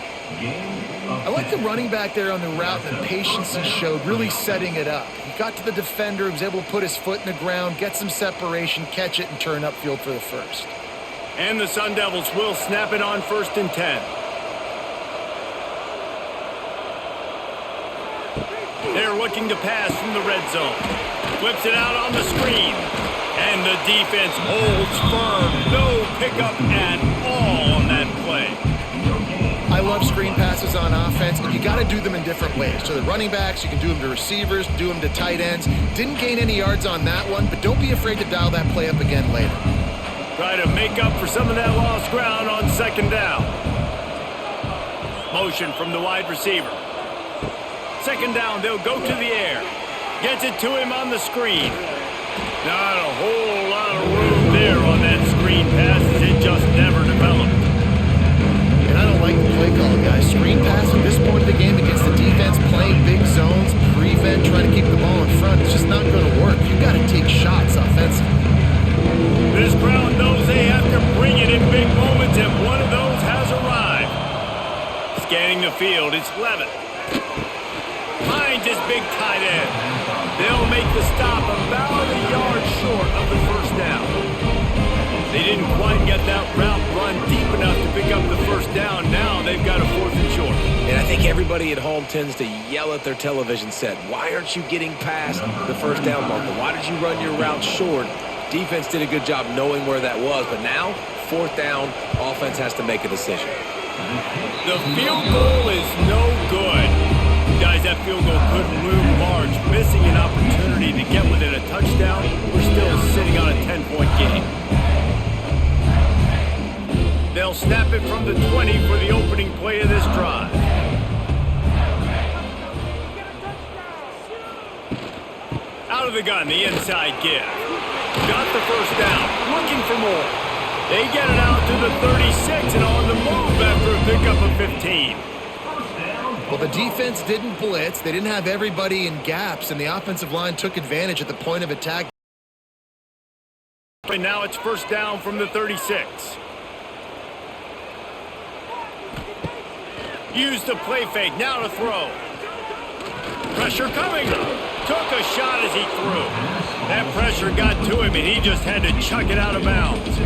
I like the running back there on the route and the patience he showed, really setting it up. He got to the defender, he was able to put his foot in the ground, get some separation, catch it, and turn upfield for the first. And the Sundevils will snap it on 1st and 10. They're looking to pass from the red zone. Flips it out on the screen. And the defense holds firm. No pickup at all on that play. I love screen passes on offense, and you got to do them in different ways. To the running backs, you can do them to receivers, do them to tight ends. Didn't gain any yards on that one, but don't be afraid to dial that play up again later. Try to make up for some of that lost ground on second down. Motion from the wide receiver. Second down, they'll go to the air. Gets it to him on the screen. Not a whole lot of room there on that screen pass as it just never developed. And I don't like the play call, guys. Screen pass at this point of the game against the defense playing big zones, prevent, trying to keep the ball in front. It's just not going to work. You've got to take shots offensively. This crowd knows they have to bring it in big moments, and one of those has arrived. Scanning the field, it's Levitt. Finds his big tight end. They'll make the stop about a yard short of the first down. They didn't quite get that route run deep enough to pick up the first down. Now they've got a 4th and short. And I think everybody at home tends to yell at their television set, why aren't you getting past the first down marker? Why did you run your route short? Defense did a good job knowing where that was, but now, 4th down, offense has to make a decision. The field goal is no good. Guys, that field goal could loom large. Missing an opportunity to get within a touchdown. We're still sitting on a 10-point game. They'll snap it from the 20 for the opening play of this drive. Out of the gun, the inside give. Got the first down. Looking for more. They get it out to the 36 and on the move after a pickup of 15. Well, the defense didn't blitz. They didn't have everybody in gaps, and the offensive line took advantage at the point of attack. And now it's first down from the 36. Use the play fake. Now to throw. Pressure coming. Took a shot as he threw. That pressure got to him, and he just had to chuck it out of bounds.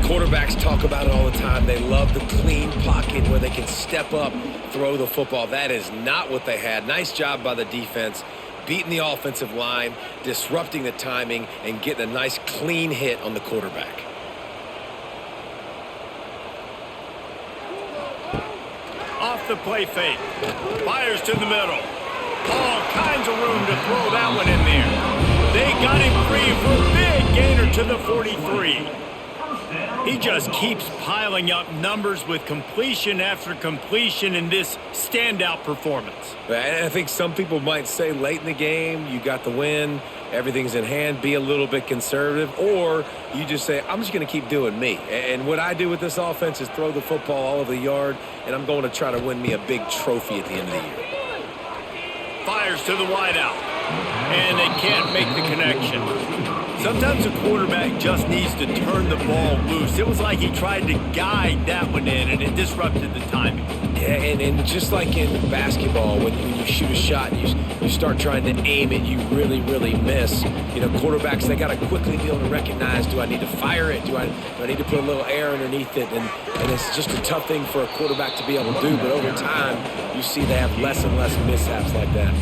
Quarterbacks talk about it all the time. They love the clean pocket where they can step up, throw the football. That is not what they had. Nice job by the defense, beating the offensive line, disrupting the timing, and getting a nice clean hit on the quarterback. Off the play fake. Fires to the middle. All kinds of room to throw that one in there. They got him free for a big gainer to the 43. He just keeps piling up numbers with completion after completion in this standout performance. And I think some people might say late in the game, you got the win, everything's in hand, be a little bit conservative, or you just say, I'm just going to keep doing me. And what I do with this offense is throw the football all over the yard, and I'm going to try to win me a big trophy at the end of the year. Fires to the wideout, and they can't make the connection. Sometimes a quarterback just needs to turn the ball loose. It was like he tried to guide that one in, and it disrupted the timing. Yeah, and just like in basketball, when you shoot a shot and you start trying to aim it, you really, really miss. You know, quarterbacks, they got to quickly be able to recognize, do I need to fire it? Do I need to put a little air underneath it? And it's just a tough thing for a quarterback to be able to do. But over time, you see they have less and less mishaps like that.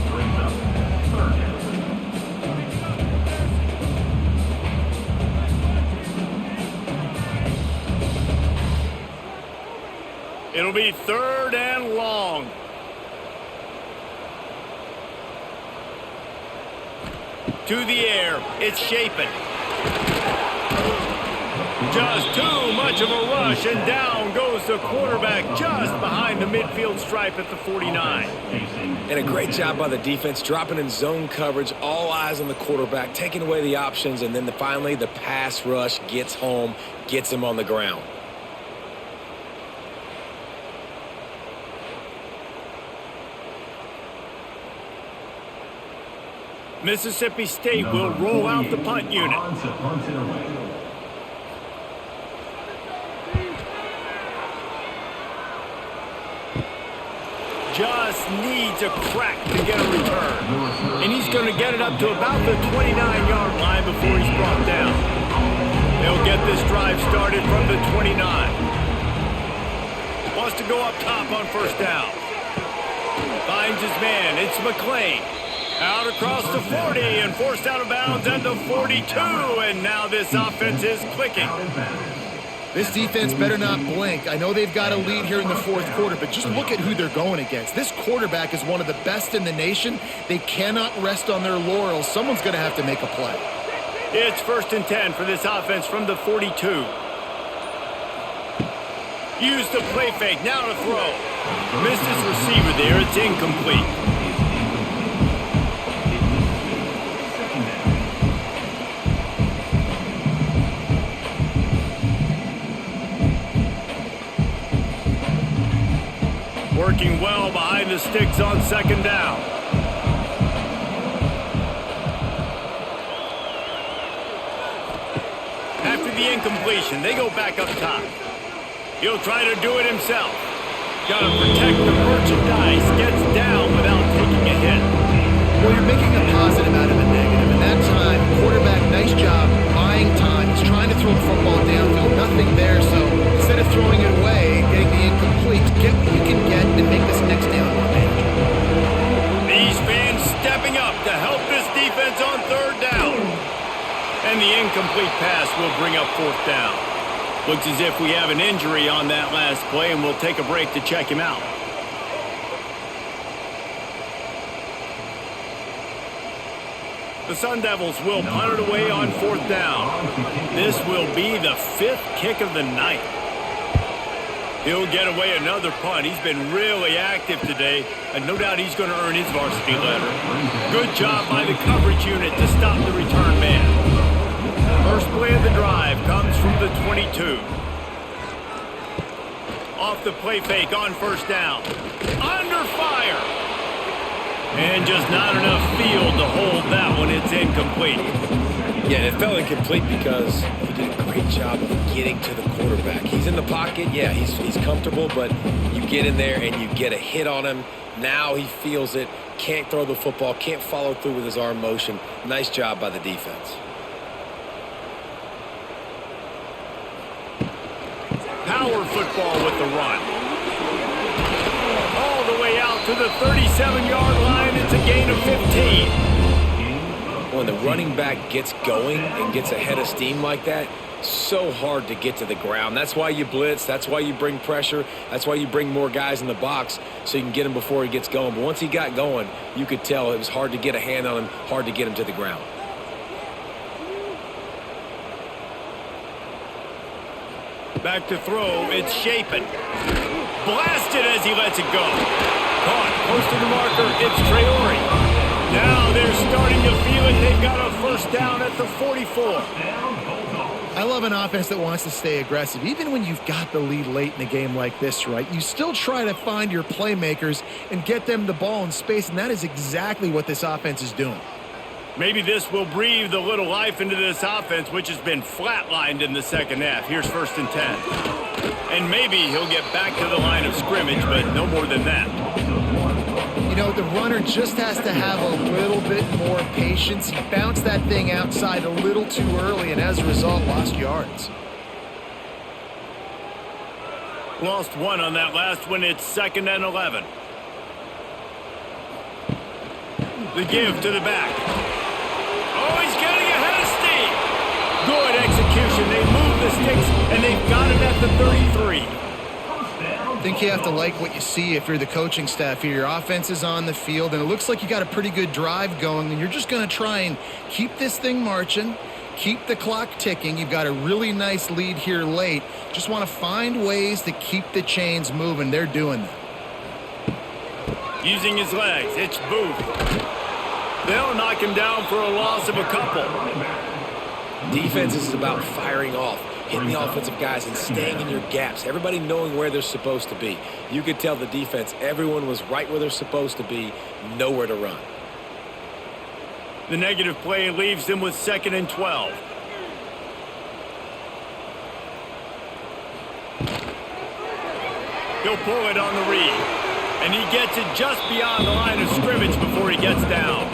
It'll be 3rd and long. To the air. It's Shapen. Just too much of a rush, and down goes the quarterback just behind the midfield stripe at the 49. And a great job by the defense, dropping in zone coverage, all eyes on the quarterback, taking away the options, and then finally the pass rush gets home, gets him on the ground. Mississippi State will roll out the punt unit. Just needs a crack to get a return. And he's going to get it up to about the 29-yard line before he's brought down. They'll get this drive started from the 29. Wants to go up top on 1st down. Finds his man. It's McClain. Out across the 40 and forced out of bounds at the 42. And now this offense is clicking. This defense better not blink. I know they've got a lead here in the 4th quarter, but just look at who they're going against. This quarterback is one of the best in the nation. They cannot rest on their laurels. Someone's going to have to make a play. It's 1st and 10 for this offense from the 42. Use the play fake. Now to throw. Missed his receiver there. It's incomplete. Working well behind the sticks on 2nd down. After the incompletion, they go back up top. He'll try to do it himself. Got to protect the merchandise. Gets down without taking a hit. Well, you're making a positive out of a negative. And that time, quarterback, nice job, buying time. He's trying to throw the football downfield. Nothing there, so instead of throwing it away, getting the incomplete, get what you can get and make this next down more manageable. These fans stepping up to help this defense on 3rd down. And the incomplete pass will bring up 4th down. Looks as if we have an injury on that last play, and we'll take a break to check him out. The Sundevils will punt it away on 4th down. This will be the 5th kick of the night. He'll get away another punt. He's been really active today, and no doubt he's going to earn his varsity letter. Good job by the coverage unit to stop the return man. First play of the drive comes from the 22. Off the play fake on 1st down. Under fire. And just not enough field to hold that one. It's incomplete. Yeah, it fell incomplete because he did a great job of getting to the quarterback. He's in the pocket. Yeah, he's comfortable, but you get in there and you get a hit on him. Now he feels it. Can't throw the football. Can't follow through with his arm motion. Nice job by the defense. Power football with the run. All the way out to the 37-yard line. It's a gain of 15. When the running back gets going and gets ahead of steam like that, so hard to get to the ground. That's why you blitz. That's why you bring pressure. That's why you bring more guys in the box so you can get him before he gets going. But once he got going, you could tell it was hard to get a hand on him, hard to get him to the ground. Back to throw. It's Shapen. Blasted as he lets it go. Caught. Close to the marker. It's Traore. Now they're starting to feel it. They've got a first down at the 44. I love an offense that wants to stay aggressive. Even when you've got the lead late in a game like this, right, you still try to find your playmakers and get them the ball in space, and that is exactly what this offense is doing. Maybe this will breathe a little life into this offense, which has been flatlined in the second half. Here's 1st and 10. And maybe he'll get back to the line of scrimmage, but no more than that. You know, the runner just has to have a little bit more patience. He bounced that thing outside a little too early, and as a result, lost yards. Lost one on that last one. It's 2nd and 11. The give to the back. Oh, he's getting ahead of steam. Good execution. They move the sticks, and they've got it at the 33. I think you have to like what you see if you're the coaching staff here. Your offense is on the field, and it looks like you got a pretty good drive going, and you're just going to try and keep this thing marching, keep the clock ticking. You've got a really nice lead here late. Just want to find ways to keep the chains moving. They're doing that. Using his legs, it's Booth. They'll knock him down for a loss of a couple. Defense is about firing off, hitting the offensive guys and staying in your gaps. Everybody knowing where they're supposed to be. You could tell the defense, everyone was right where they're supposed to be, nowhere to run. The negative play leaves them with 2nd and 12. He'll pull it on the read. And he gets it just beyond the line of scrimmage before he gets down.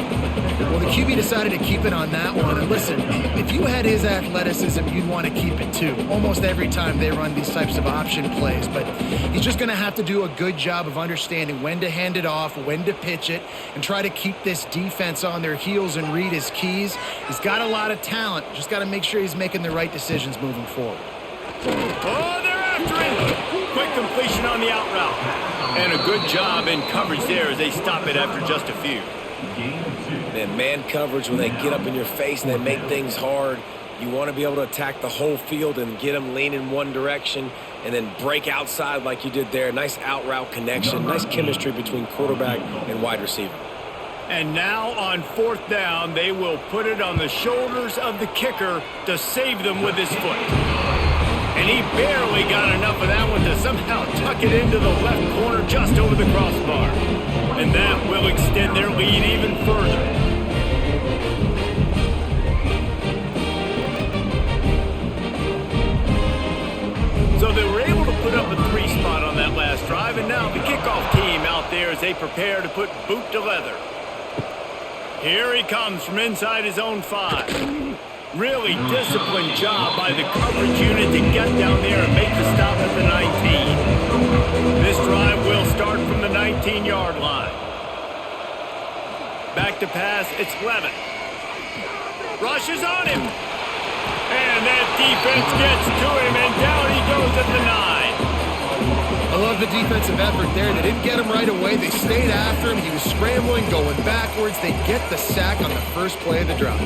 Well, the QB decided to keep it on that one. And listen, if you had his athleticism, you'd want to keep it too. Almost every time they run these types of option plays. But he's just going to have to do a good job of understanding when to hand it off, when to pitch it, and try to keep this defense on their heels and read his keys. He's got a lot of talent. Just got to make sure he's making the right decisions moving forward. Oh, they're after him. Quick completion on the out route. And a good job in coverage there as they stop it after just a few. Man coverage, when they get up in your face and they make things hard, you want to be able to attack the whole field and get them leaning one direction and then break outside like you did there. Nice out route connection, nice chemistry between quarterback and wide receiver. And now on 4th down, they will put it on the shoulders of the kicker to save them with his foot. And he barely got enough of that one to somehow tuck it into the left corner just over the crossbar. And that will extend their lead even further. So they were able to put up a 3 spot on that last drive, and now the kickoff team out there as they prepare to put boot to leather. Here he comes from inside his own 5. Really disciplined job by the coverage unit to get down there and make the stop at the 19. This drive will start from the 19-yard line. Back to pass, it's Levin. Rushes on him. And that defense gets to him, and down he goes at the 9. I love the defensive effort there. They didn't get him right away. They stayed after him. He was scrambling, going backwards. They get the sack on the first play of the drive.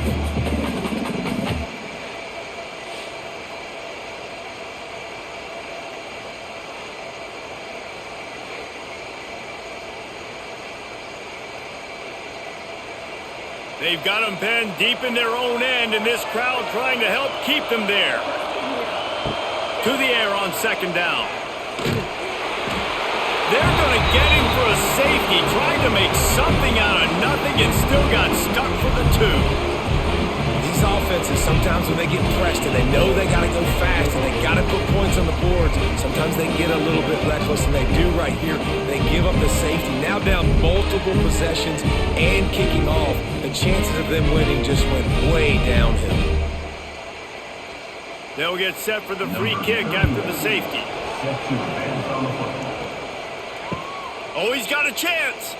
They've got them penned deep in their own end, and this crowd trying to help keep them there. To the air on 2nd down. They're going to get him for a safety, trying to make something out of nothing, and still got stuck for the 2. These offenses, sometimes when they get pressed and they know they got to go fast and they got to put points on the boards, sometimes they get a little bit reckless, and they do right here. They give up the safety. Now down multiple possessions and kicking off. The chances of them winning just went way downhill. They'll get set for the free kick after the safety. Oh, he's got a chance.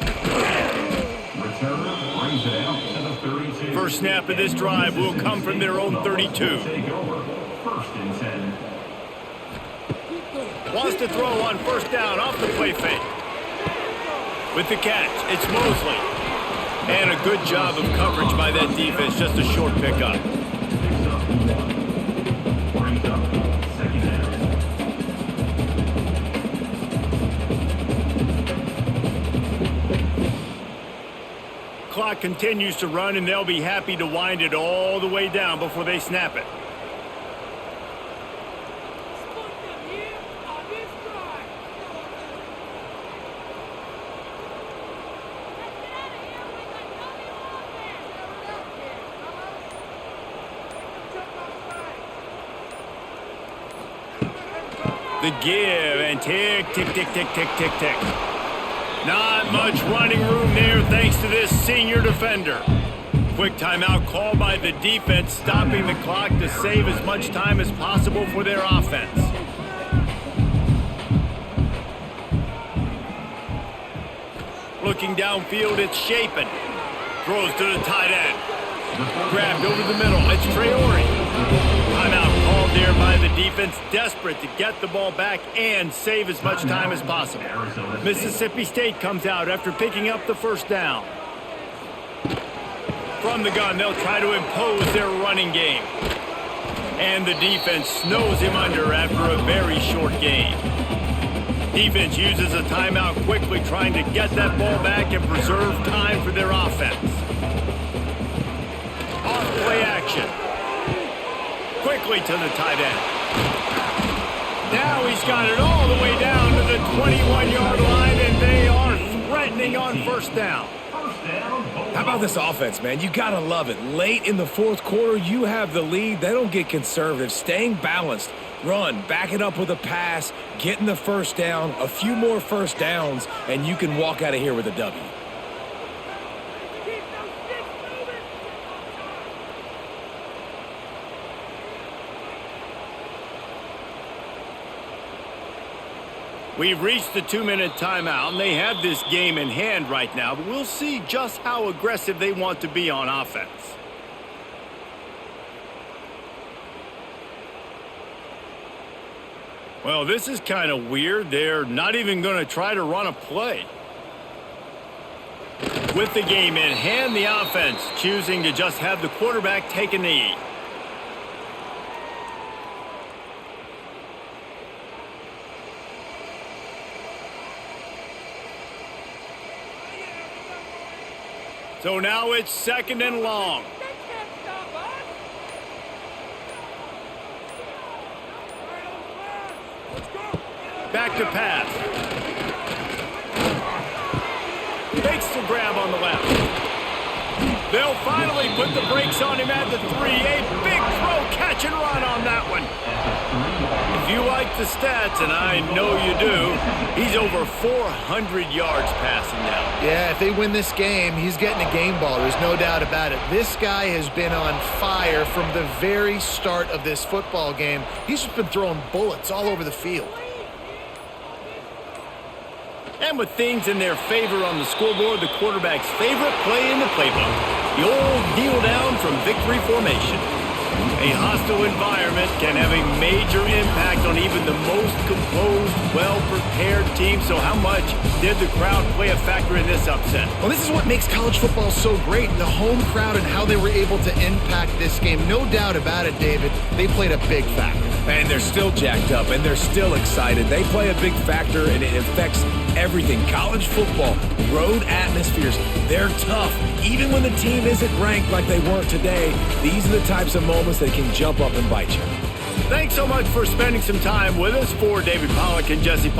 Returner brings it out to the 32. First snap of this drive will come from their own 32. Take over. 1st and 10. Wants to throw on 1st down off the play fake. With the catch, it's Mosley. And a good job of coverage by that defense, just a short pickup. Brings up 2nd down. clock continues to run, and they'll be happy to wind it all the way down before they snap it. The give, and tick, tick, tick, tick, tick, tick, tick. Not much running room there thanks to this senior defender. Quick timeout called by the defense, stopping the clock to save as much time as possible for their offense. Looking downfield, it's Shapen. Throws to the tight end. Grabbed over the middle, it's Traore. Timeout called there by the defense, desperate to get the ball back and save as much time as possible. Mississippi State comes out after picking up the first down. From the gun, they'll try to impose their running game. And the defense snows him under after a very short gain. Defense uses a timeout quickly, trying to get that ball back and preserve time for their offense. Off play action. Quickly to the tight end. Now he's got it all the way down to the 21-yard line, and they are threatening on first down. How about this offense, man? You got to love it. Late in the fourth quarter, you have the lead. They don't get conservative. Staying balanced. Run, back it up with a pass, getting the first down, a few more first downs, and you can walk out of here with a W. We've reached the 2-minute timeout, and they have this game in hand right now, but we'll see just how aggressive they want to be on offense. Well, this is kind of weird. They're not even going to try to run a play. With the game in hand, the offense choosing to just have the quarterback take a knee. So now it's 2nd and long. Back to pass. Makes the grab on the left. They'll finally put the brakes on him at the 3. A big throw, catch and run on that one. If you like the stats, and I know you do, he's over 400 yards passing now. Yeah, if they win this game, he's getting a game ball. There's no doubt about it. This guy has been on fire from the very start of this football game. He's just been throwing bullets all over the field. And with things in their favor on the scoreboard, the quarterback's favorite play in the playbook, the old kneel down from victory formation. A hostile environment can have a major impact on even the most composed, well-prepared team. So how much did the crowd play a factor in this upset? Well, this is what makes college football so great, the home crowd and how they were able to impact this game. No doubt about it, David. They played a big factor. And they're still jacked up, and they're still excited. They play a big factor, and it affects everything. College football, road atmospheres, they're tough. Even when the team isn't ranked like they weren't today, these are the types of moments that can jump up and bite you. Thanks so much for spending some time with us. For David Pollack and Jesse